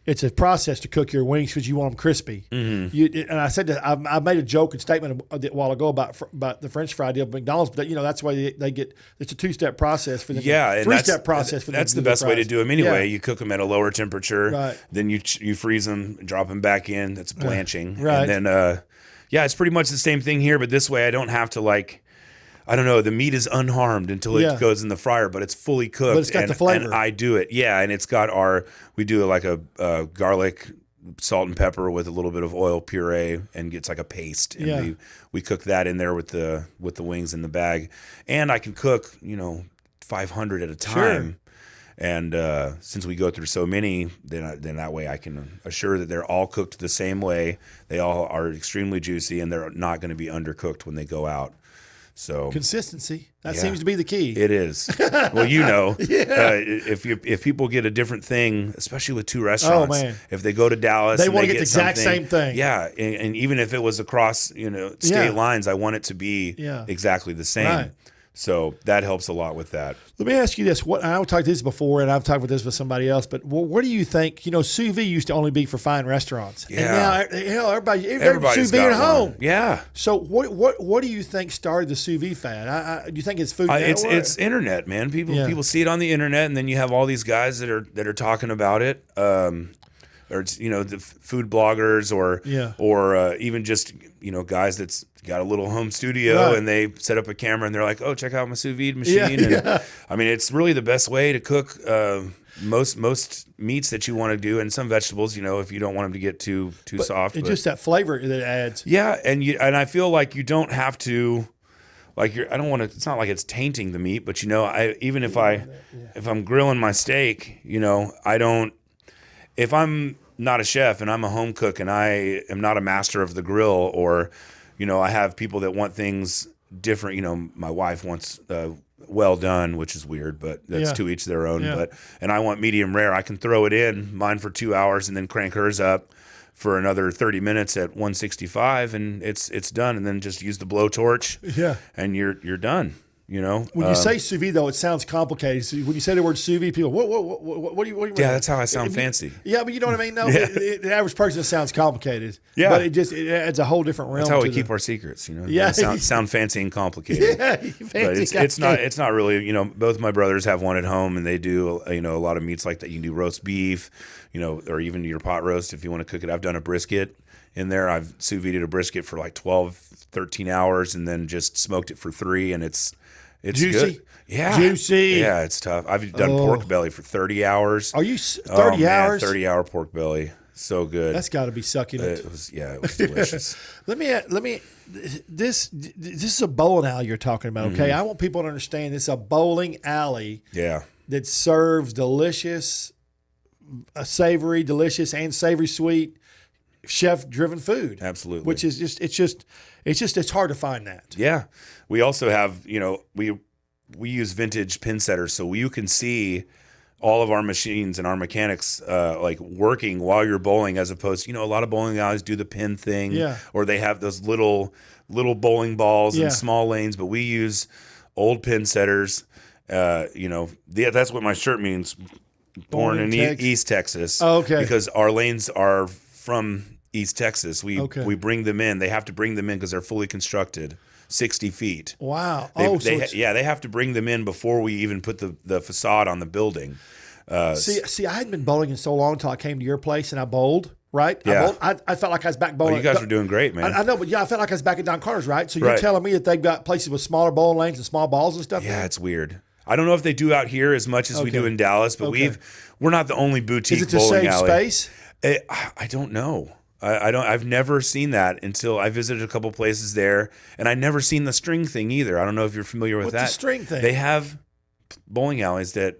S1: It's a process to cook your wings because you want them crispy. Mm-hmm. And I said that I made a joke and statement a while ago about the French fry deal at McDonald's, but that's why they get. It's a 2-step process for them.
S2: Yeah, and
S1: 3-step process for them.
S2: That's the best way to do them anyway. Yeah. You cook them at a lower temperature, right? Then you freeze them, drop them back in. That's blanching,
S1: right?
S2: And then it's pretty much the same thing here, but this way I don't have to I don't know. The meat is unharmed until it goes in the fryer, but it's fully cooked.
S1: But it's got the flavor.
S2: And I do it. Yeah, and it's got we do like a garlic, salt and pepper with a little bit of oil puree, and it's like a paste. And we cook that in there with the wings in the bag. And I can cook, 500 at a time. Sure. And since we go through so many, then that way I can assure that they're all cooked the same way. They all are extremely juicy, and they're not going to be undercooked when they go out. So
S1: consistency seems to be the key.
S2: It is. Well, if people get a different thing, especially with two restaurants, if they go to Dallas,
S1: they want to get the exact same thing.
S2: Yeah, and even if it was across state lines, I want it to be exactly the same.
S1: Right.
S2: So that helps a lot with that.
S1: Let me ask you this. I've talked this before, and I've talked with this with somebody else, but what do you think? Sous vide used to only be for fine restaurants.
S2: Yeah.
S1: And now, everybody's sous vide at home.
S2: Yeah.
S1: So what do you think started the sous vide fad? Do you think it's food?
S2: It's internet, man. People see it on the internet, and then you have all these guys that are talking about it. Or it's, the food bloggers or even just, guys that's got a little home studio and they set up a camera and they're like, oh, check out my sous vide machine. It's really the best way to cook most meats that you want to do, and some vegetables, if you don't want them to get too soft.
S1: It's just that flavor that it adds.
S2: Yeah, and I feel like you don't have to. I don't want to. It's not like it's tainting the meat, but even if I'm grilling my steak, I don't. If I'm not a chef and I'm a home cook and I am not a master of the grill, or I have people that want things different. My wife wants well done, which is weird, but that's to each their own. Yeah. And I want medium rare. I can throw it in mine for 2 hours and then crank hers up for another 30 minutes at 165, and it's done. And then just use the blowtorch. Yeah, and you're done. When
S1: you say sous vide, though, it sounds complicated. So when you say the word sous vide, people, what do you?
S2: Yeah, that's how I sound fancy.
S1: Yeah, but you know what I mean. No, the average person sounds complicated. Yeah, but it adds a whole different realm.
S2: That's how we keep our secrets. Yeah, sound fancy and complicated. Yeah, fancy. But it's not really. Both my brothers have one at home, and they do a lot of meats like that. You can do roast beef, or even your pot roast if you want to cook it. I've done a brisket in there. I've sous vided a brisket for like 12, 13 hours, and then just smoked it for 3, and it's
S1: juicy.
S2: Good. Yeah.
S1: Juicy.
S2: Yeah, it's tough. I've done pork belly for 30 hours.
S1: Are you 30 hours?
S2: 30-hour pork belly. So good.
S1: That's got to be succulent.
S2: It was delicious.
S1: Let me this is a bowling alley you're talking about, okay? Mm-hmm. I want people to understand this is a bowling alley.
S2: Yeah.
S1: That serves delicious, savory, delicious and savory sweet chef-driven food.
S2: Absolutely.
S1: Which is it's hard to find that.
S2: Yeah. We also have, we use vintage pin setters, so you can see all of our machines and our mechanics working while you're bowling, as opposed to, a lot of bowling alleys do the pin thing, or they have those little bowling balls and small lanes, but we use old pin setters. That's what my shirt means. Born in East Texas.
S1: Oh, okay.
S2: Because our lanes are from East Texas. We bring them in. They have to bring them in because they're fully constructed, 60 feet.
S1: Wow.
S2: They have to bring them in before we even put the facade on the building.
S1: See, I hadn't been bowling in so long until I came to your place and I bowled. Right?
S2: Yeah.
S1: I felt like I was back bowling.
S2: Oh, you guys were doing great, man.
S1: I know, but I felt like I was back at Don Carter's, right? So you're telling me that they've got places with smaller bowling lanes and small balls and stuff?
S2: Yeah, it's weird. I don't know if they do out here as much as we do in Dallas, but we're not the only boutique bowling alley.
S1: Is it to save space?
S2: I don't know. I've never seen that until I visited a couple places there, and I never seen the string thing either. I don't know if you're familiar with that.
S1: What's the string thing?
S2: They have bowling alleys that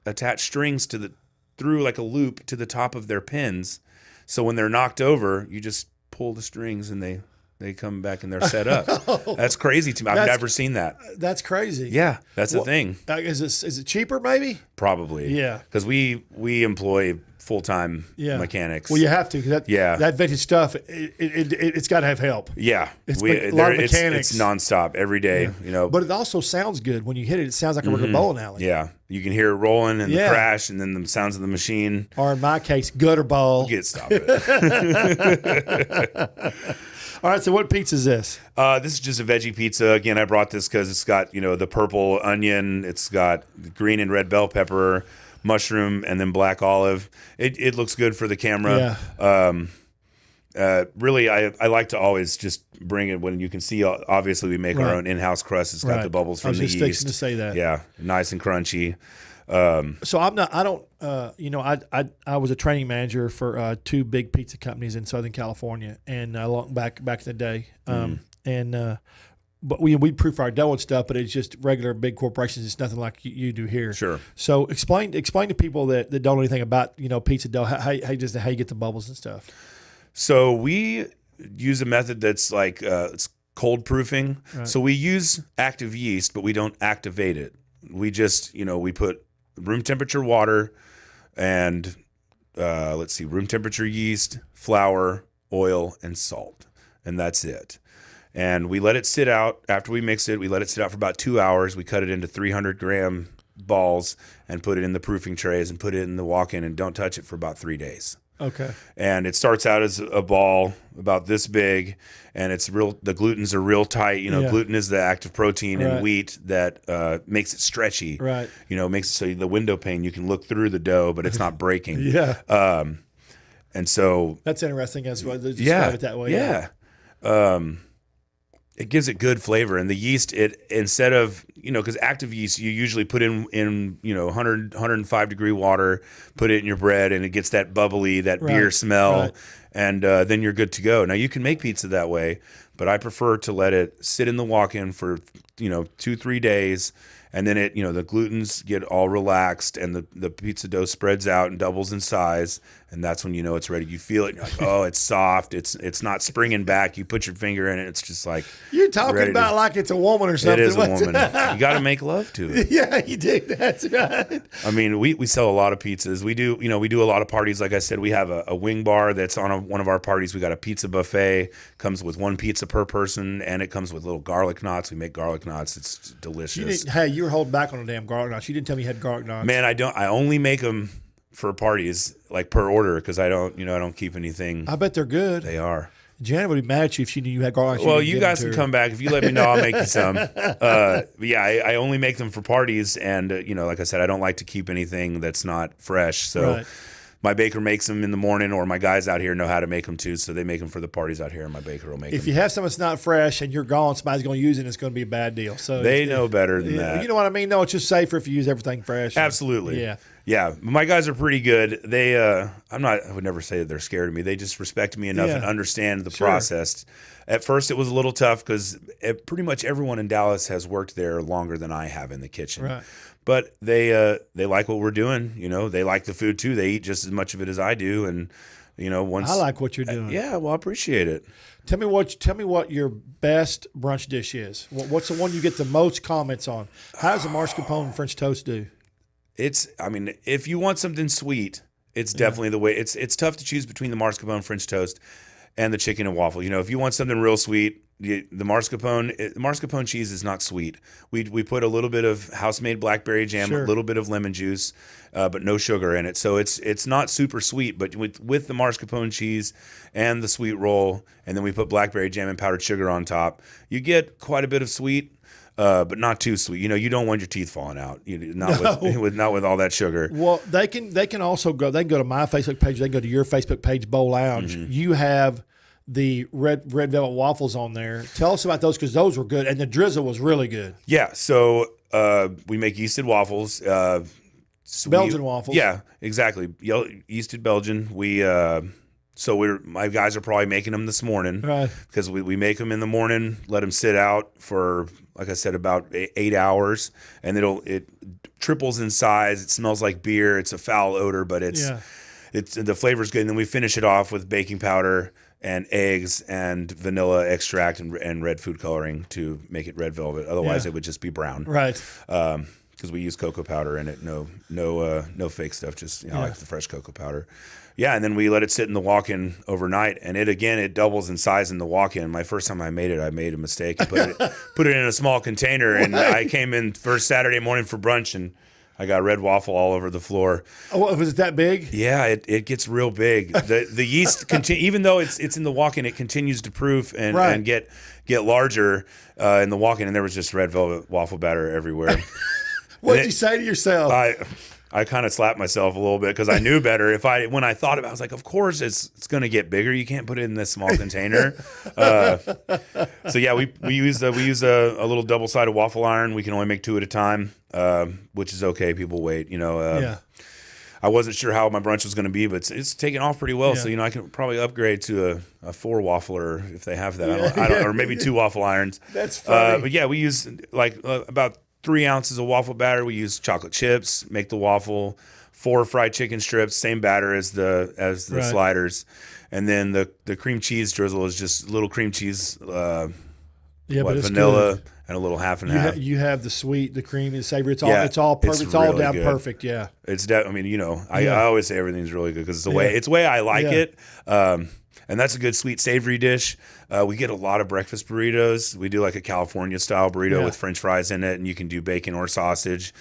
S2: attach strings through like a loop to the top of their pins. So when they're knocked over, you just pull the strings and they come back and they're set up. That's crazy to me. I've never seen that.
S1: That's crazy.
S2: Yeah, that's a thing.
S1: Is it cheaper maybe?
S2: Probably.
S1: Yeah.
S2: Because we employ full-time mechanics.
S1: Well, you have to. That vintage stuff, it's got to have help.
S2: Yeah.
S1: It's a lot of mechanics.
S2: It's nonstop every day,
S1: But it also sounds good. When you hit it, it sounds like a regular bowling alley.
S2: Yeah. You can hear it rolling and the crash and then the sounds of the machine.
S1: Or in my case, gutter ball.
S2: Stop it.
S1: All right, so what pizza is this?
S2: This is just a veggie pizza. Again, I brought this because it's got, the purple onion. It's got green and red bell pepper, mushroom, and then black olive. It looks good for the camera. Yeah. Really, I like to always just bring it when you can see. Obviously, we make our own in-house crust. It's got the bubbles from the yeast. I was just
S1: fixing to say that.
S2: Yeah, nice and crunchy.
S1: So I was a training manager for 2 big pizza companies in Southern California, and long back in the day. But we proof our dough and stuff, but it's just regular big corporations. It's nothing like you do here.
S2: Sure.
S1: So explain to people that don't know anything about pizza dough how you get the bubbles and stuff.
S2: So we use a method that's like it's cold proofing. Right. So we use active yeast, but we don't activate it. We just we put room temperature water and room temperature yeast, flour, oil, and salt, and that's it. And we let it sit out. After we mix it, we let it sit out for about 2 hours. We cut it into 300-gram balls and put it in the proofing trays and put it in the walk-in and don't touch it for about 3 days.
S1: Okay.
S2: And it starts out as a ball about this big, and the glutens are real tight. Gluten is the active protein in wheat that makes it stretchy. Right. Makes it so the window pane, you can look through the dough, but it's not breaking.
S1: Yeah.
S2: And so
S1: that's interesting as well. Describe it that way.
S2: Yeah. It gives it good flavor, and the yeast, instead of because active yeast you usually put in 105 degree water, put it in your bread, and it gets that bubbly, that beer smell, and then you're good to go. Now you can make pizza that way, but I prefer to let it sit in the walk-in for 2-3 days, and then the glutens get all relaxed, and the pizza dough spreads out and doubles in size, and that's when it's ready. You feel it, and you're like, oh, it's soft. It's not springing back. You put your finger in it, it's just like
S1: you're talking about like it's a woman or something.
S2: It is a woman. You got to make love to it.
S1: Yeah, you do. That's right.
S2: I mean, we sell a lot of pizzas. We do a lot of parties. Like I said, we have a wing bar that's on one of our parties. We got a pizza buffet. Comes with 1 pizza per person, and it comes with little garlic knots. We make garlic knots. It's delicious.
S1: You were holding back on the damn garlic knots. You didn't tell me you had garlic knots.
S2: Man, I only make them for parties, like per order, because I don't keep anything.
S1: I bet they're good.
S2: They are.
S1: Janet would be mad at you if she knew you had garlic.
S2: Well, you guys can come back if you let me know. I'll make you some. I only make them for parties, and like I said, I don't like to keep anything that's not fresh. So my baker makes them in the morning, or my guys out here know how to make them too, so they make them for the parties out here, and my baker will make them.
S1: If you have something that's not fresh and you're gone, somebody's going to use it, and it's going to be a bad deal. So
S2: they know better than that.
S1: You know what I mean? No, it's just safer if you use everything fresh.
S2: Absolutely.
S1: Yeah.
S2: Yeah, my guys are pretty good. They, I would never say that they're scared of me. They just respect me enough and understand the process. At first, it was a little tough because pretty much everyone in Dallas has worked there longer than I have in the kitchen. Right. But they like what we're doing. They like the food too. They eat just as much of it as I do. And once
S1: I like what you're doing.
S2: Yeah, well, I appreciate it.
S1: Tell me what your best brunch dish is. What's the one you get the most comments on? How does a mascarpone French toast do?
S2: If you want something sweet, it's definitely the way. It's tough to choose between the mascarpone French toast and the chicken and waffle. If you want something real sweet, the mascarpone cheese is not sweet. We put a little bit of house-made blackberry jam, a little bit of lemon juice, but no sugar in it. So it's not super sweet. But with the mascarpone cheese and the sweet roll, and then we put blackberry jam and powdered sugar on top, you get quite a bit of sweet. But not too sweet. You don't want your teeth falling out. Not with all that sugar.
S1: Well, they can also go. They can go to my Facebook page. They can go to your Facebook page, Bowlounge. Mm-hmm. You have the red velvet waffles on there. Tell us about those, because those were good, and the drizzle was really good.
S2: Yeah. So we make yeasted waffles.
S1: Belgian waffles.
S2: Yeah, exactly. Yeasted Belgian. We So my guys are probably making them this morning,
S1: Right.
S2: because we make them in the morning, let them sit out for, like I said, about 8 hours, and it triples in size. It smells like beer. It's a foul odor, but it's the flavor's good. And then we finish it off with baking powder and eggs and vanilla extract and red food coloring to make it red velvet. Otherwise, it would just be brown.
S1: Right.
S2: Because we use cocoa powder in it. No fake stuff. Just like the fresh cocoa powder. Yeah, and then we let it sit in the walk-in overnight, and it doubles in size in the walk-in. My first time I made a mistake and put it in a small container, and I came in first Saturday morning for brunch, and I got red waffle all over the floor.
S1: Oh, was it that big?
S2: Yeah, it gets real big. The yeast even though it's in the walk-in, it continues to proof and get larger in the walk-in, and there was just red velvet waffle batter everywhere.
S1: What did you say to yourself?
S2: I kind of slapped myself a little bit because I knew better. When I thought about it, I was like, of course it's going to get bigger. You can't put it in this small container. So yeah, we use a little double-sided waffle iron. We can only make 2 at a time, which is okay. People wait, I wasn't sure how my brunch was going to be, but it's taken off pretty well. So, I can probably upgrade to a 4 waffler if they have that. I don't or maybe 2 waffle irons.
S1: That's funny.
S2: But yeah, we use about 3 ounces of waffle batter. We use chocolate chips, make the waffle, 4 fried chicken strips, same batter as the sliders. And then the cream cheese drizzle is just little cream cheese,
S1: but it's
S2: vanilla
S1: good.
S2: And a little half and half.
S1: You have the sweet, the creamy, the savory. It's all perfect. It's all
S2: really
S1: down
S2: good.
S1: Perfect. Yeah.
S2: I always say everything's really good because it's the way I like it. And that's a good sweet savory dish. We get a lot of breakfast burritos. We do like a California style burrito with French fries in it, and you can do bacon or sausage.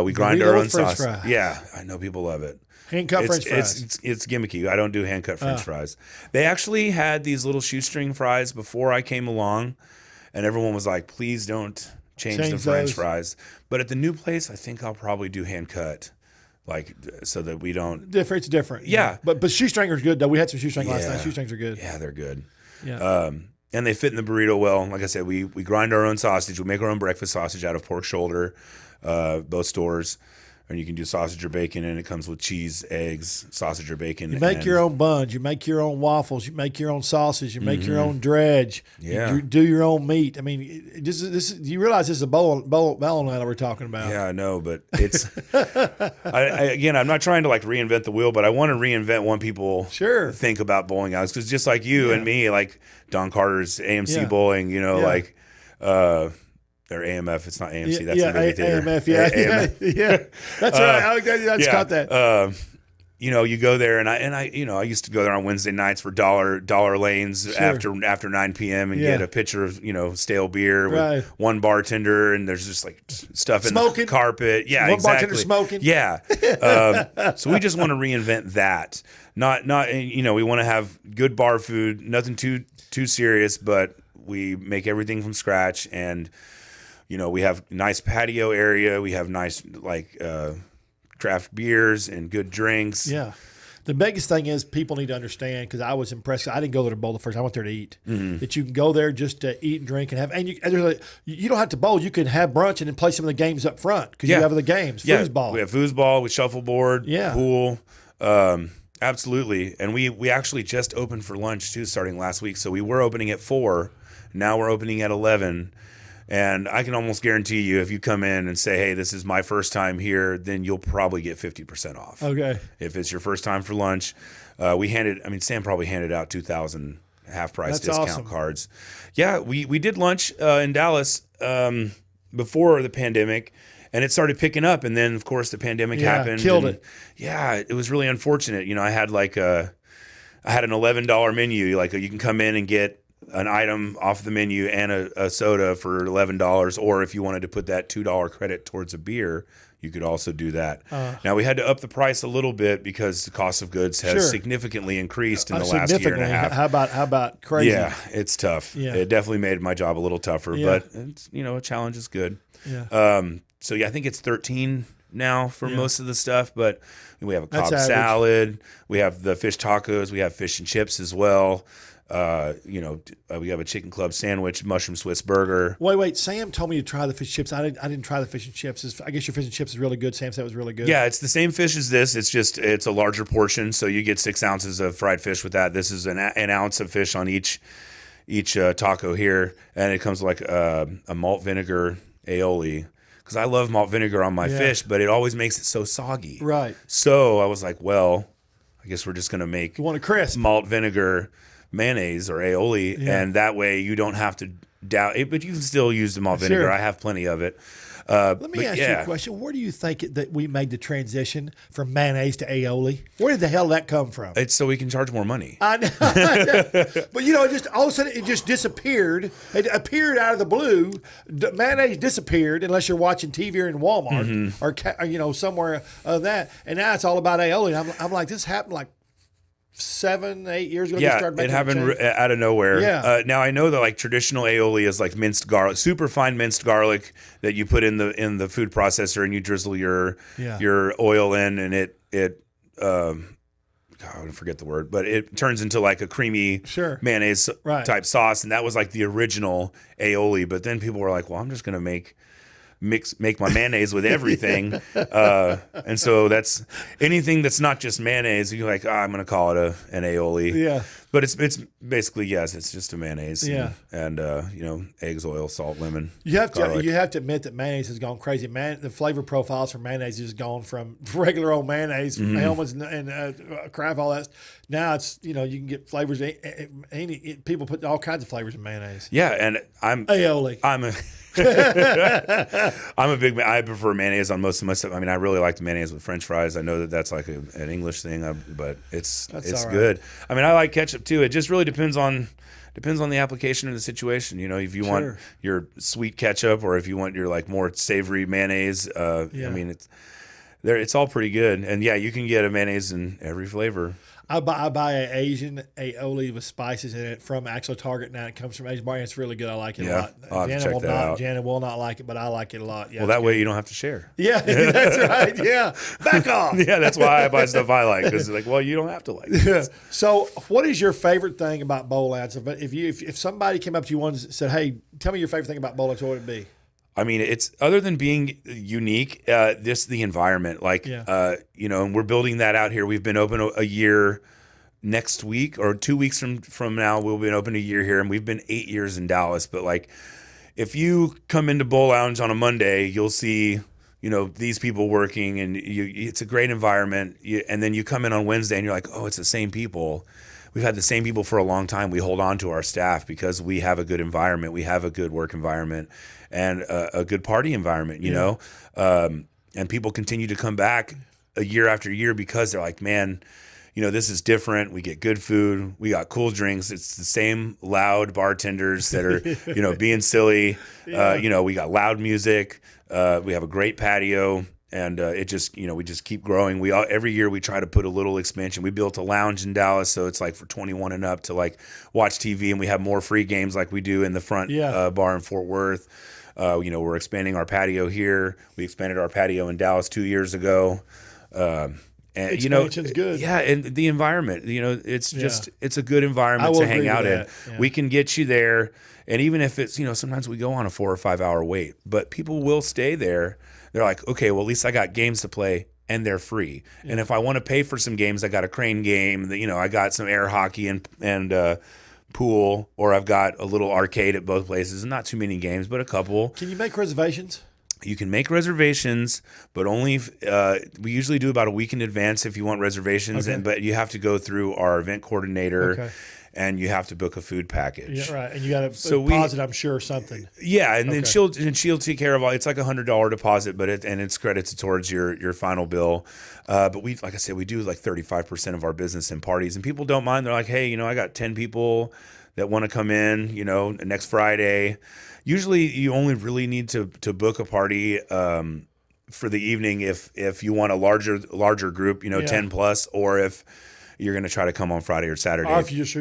S2: We grind our own sausage.
S1: Fries.
S2: Yeah, I know people love it.
S1: Hand cut French fries.
S2: It's gimmicky. I don't do hand cut French fries. They actually had these little shoestring fries before I came along, and everyone was like, "Please don't change the French fries." But at the new place, I think I'll probably do hand cut. So that we don't...
S1: It's different.
S2: Yeah.
S1: But shoestringer's good, though. We had some shoestring last night. Shoestrings are good.
S2: Yeah, they're good.
S1: Yeah.
S2: And they fit in the burrito well. Like I said, we grind our own sausage. We make our own breakfast sausage out of pork shoulder, both stores. And you can do sausage or bacon, and it comes with cheese, eggs, sausage or bacon.
S1: You make your own buns. You make your own waffles. You make your own sausage. You make your own dredge.
S2: Yeah.
S1: You do your own meat. I mean, you realize this is a bowling alley we're talking about.
S2: Yeah, I know, but it's again, I'm not trying to reinvent the wheel, but I want to reinvent when people think about bowling alleys, because just like you and me, like Don Carter's AMC bowling, or AMF, it's not AMC. That's the movie theater.
S1: AMF, yeah. That's right. I just caught that.
S2: You go there, and I used to go there on Wednesday nights for dollar lanes after 9 p.m. and get a pitcher of stale beer with one bartender, and there's just stuff in the carpet. Yeah,
S1: one
S2: exactly.
S1: Bartender smoking.
S2: Yeah. So we just want to reinvent that. Not we want to have good bar food, nothing too serious, but we make everything from scratch, and we have nice patio area. We have nice craft beers and good drinks.
S1: Yeah. The biggest thing is people need to understand, because I was impressed. I didn't go there to bowl the first. I went there to eat. Mm-hmm. That you can go there just to eat and drink and have. And you don't have to bowl. You can have brunch and then play some of the games up front, because you have the games.
S2: Yeah.
S1: Foosball.
S2: We have foosball with shuffleboard. Yeah. Pool. Absolutely. And we actually just opened for lunch too, starting last week. So we were opening at 4. Now we're opening at 11. And I can almost guarantee you, if you come in and say, "Hey, this is my first time here," then you'll probably get 50% off.
S1: Okay.
S2: If it's your first time for lunch, Sam probably handed out 2,000 half-price discount cards. Yeah, we did lunch in Dallas before the pandemic, and it started picking up. And then, of course, the pandemic happened.
S1: Killed it.
S2: Yeah, it was really unfortunate. I had an $11 menu. You can come in and get an item off the menu and a soda for $11, or if you wanted to put that $2 credit towards a beer, you could also do that. Now we had to up the price a little bit because the cost of goods has significantly increased in the last year and a half.
S1: How about crazy?
S2: Yeah, it's tough. Yeah. It definitely made my job a little tougher, but it's, a challenge is good.
S1: Yeah.
S2: So I think it's 13 now for most of the stuff, but we have a Cobb salad, we have the fish tacos, we have fish and chips as well. We have a chicken club sandwich, mushroom Swiss burger.
S1: Wait. Sam told me to try the fish chips. I didn't try the fish and chips. I guess your fish and chips is really good. Sam said it was really good.
S2: Yeah, it's the same fish as this. It's a larger portion, so you get 6 ounces of fried fish with that. This is an ounce of fish on each taco here, and it comes like a malt vinegar aioli. Because I love malt vinegar on my fish, but it always makes it so soggy.
S1: Right.
S2: So I was like, well, I guess we're just gonna make
S1: you want a crisp
S2: malt vinegar mayonnaise or aioli, and that way you don't have to doubt it, but you can still use the malt vinegar. I have plenty of it.
S1: Let me ask you a question. Where do you think that we made the transition from mayonnaise to aioli? Where did the hell that come from?
S2: It's so we can charge more money.
S1: I know. But just all of a sudden it just disappeared. It appeared out of the blue. Mayonnaise disappeared unless you're watching TV or in Walmart or somewhere of that. And now it's all about aioli. I'm like, this happened like 7, 8 years ago.
S2: Yeah, it happened out of nowhere.
S1: Yeah.
S2: Now I know that like traditional aioli is like minced garlic, super fine minced garlic that you put in the food processor and you drizzle your oil in, and I forget the word, but it turns into like a creamy mayonnaise type sauce, and that was like the original aioli. But then people were like, well, I'm just gonna make my mayonnaise with everything. And so that's anything that's not just mayonnaise, you're like, I'm going to call it an aioli.
S1: Yeah.
S2: But it's basically, yes, it's just a mayonnaise.
S1: Yeah.
S2: And eggs, oil, salt, lemon.
S1: You have to admit that mayonnaise has gone crazy. The flavor profiles for mayonnaise has gone from regular old mayonnaise, from Hellmann's and Kraft, all that. Now it's, you can get flavors. People put all kinds of flavors in mayonnaise.
S2: Yeah. And
S1: aioli.
S2: I prefer mayonnaise on most of my stuff. I mean, I really like the mayonnaise with French fries. I know that that's like an English thing, but it's good. I mean, I like ketchup too. It just really depends on the application and the situation. If you want your sweet ketchup or if you want your like more savory mayonnaise. I mean, it's all pretty good. And yeah, you can get a mayonnaise in every flavor.
S1: I buy an Asian aioli with spices in it from actual Target now. It comes from Asian bar, and it's really good. I like it a lot.
S2: I'll have to check that out.
S1: Janet will not like it, but I like it a lot. Yeah,
S2: well, that way you don't have to share.
S1: Yeah, that's right. Yeah, back off.
S2: Yeah, that's why I buy stuff I like, because like, well, you don't have to like it.
S1: Yeah. So, what is your favorite thing about Bowlounge? If somebody came up to you and said, "Hey, tell me your favorite thing about Bowlounge," what would it be?
S2: I mean, it's other than being unique, the environment, and we're building that out here. We've been open a year next week, or 2 weeks from now, we'll be open a year here, and we've been 8 years in Dallas. But like, if you come into Bowlounge on a Monday, you'll see, these people working, and it's a great environment. And then you come in on Wednesday, and you're like, oh, it's the same people. We've had the same people for a long time. We hold on to our staff because we have a good environment. We have a good work environment and a good party environment, you know? And people continue to come back a year after year because they're like, man, this is different. We get good food. We got cool drinks. It's the same loud bartenders that are, being silly. We got loud music. We have a great patio. And it just, we just keep growing. Every year we try to put a little expansion. We built a lounge in Dallas, so it's like for 21 and up to like watch TV, and we have more free games like we do in the front bar in Fort Worth. We're expanding our patio here. We expanded our patio in Dallas 2 years ago. And
S1: expansion's good.
S2: Yeah, and the environment, it's a good environment to hang out in. Yeah. We can get you there, and even if it's, sometimes we go on a 4 or 5 hour wait, but people will stay there. They're like, okay, well, at least I got games to play, and they're free. Yeah. And if I want to pay for some games, I got a crane game. I got some air hockey and pool, or I've got a little arcade at both places. Not too many games, but a couple.
S1: Can you make reservations?
S2: You can make reservations, but only we usually do about a week in advance if you want reservations.
S1: Okay.
S2: But you have to go through our event coordinator. Okay. And you have to book a food package.
S1: Yeah, right. And you got to deposit, I'm sure, something.
S2: Yeah, and then she'll take care of all. It's like $100 deposit, but it's credited towards your final bill. But like I said, we do like 35% of our business in parties, and people don't mind. They're like, hey, I got 10 people that want to come in, next Friday. Usually, you only really need to book a party for the evening if you want a larger group, 10 plus, or if you're going to try to come on Friday or Saturday.
S1: Or if you just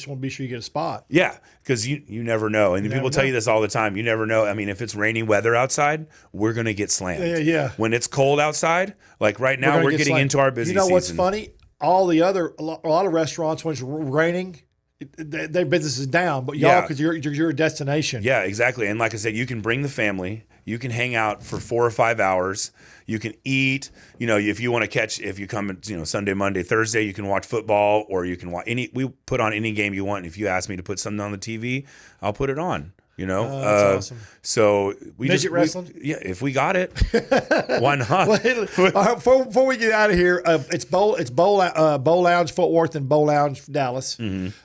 S1: want to be sure you get a spot.
S2: Yeah, because you never know. And people tell you this all the time. You never know. I mean, if it's rainy weather outside, we're going to get slammed.
S1: Yeah.
S2: When it's cold outside, like right now, we're getting into our busy season.
S1: You know what's funny? A lot of restaurants, when it's raining, their business is down, but y'all, because you're a destination.
S2: Yeah, exactly. And like I said, you can bring the family. You can hang out for 4 or 5 hours. You can eat. If you want to catch, if you come, Sunday, Monday, Thursday, you can watch football, or you can watch we put on any game you want. And if you ask me to put something on the TV, I'll put it on.
S1: That's awesome.
S2: So
S1: midget wrestling.
S2: If we got it, why not?
S1: Before we get out of here, it's Bowlounge Fort Worth and Bowlounge Dallas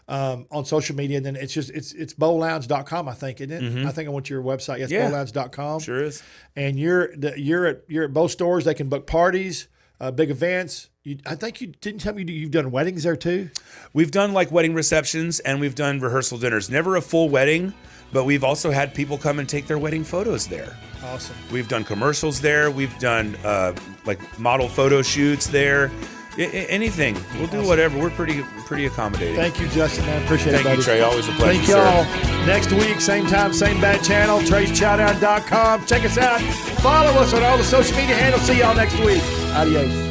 S1: on social media, and then it's bowlounge.com, I think, isn't it? Mm-hmm. I think I went to your website. Yes, bowlounge.com.
S2: Sure is.
S1: And you're at both stores. They can book parties, big events. I think you didn't tell me you've done weddings there too.
S2: We've done like wedding receptions, and we've done rehearsal dinners. Never a full wedding. But we've also had people come and take their wedding photos there.
S1: Awesome.
S2: We've done commercials there. We've done like model photo shoots there. Anything. We'll do whatever. We're pretty accommodating.
S1: Thank you, Justin, man. Appreciate it, buddy.
S2: Thank you, Trey. Always a pleasure,
S1: Thank y'all. Next week, same time, same bad channel, Trey'sChowdown.com. Check us out. Follow us on all the social media handles. See y'all next week. Adios.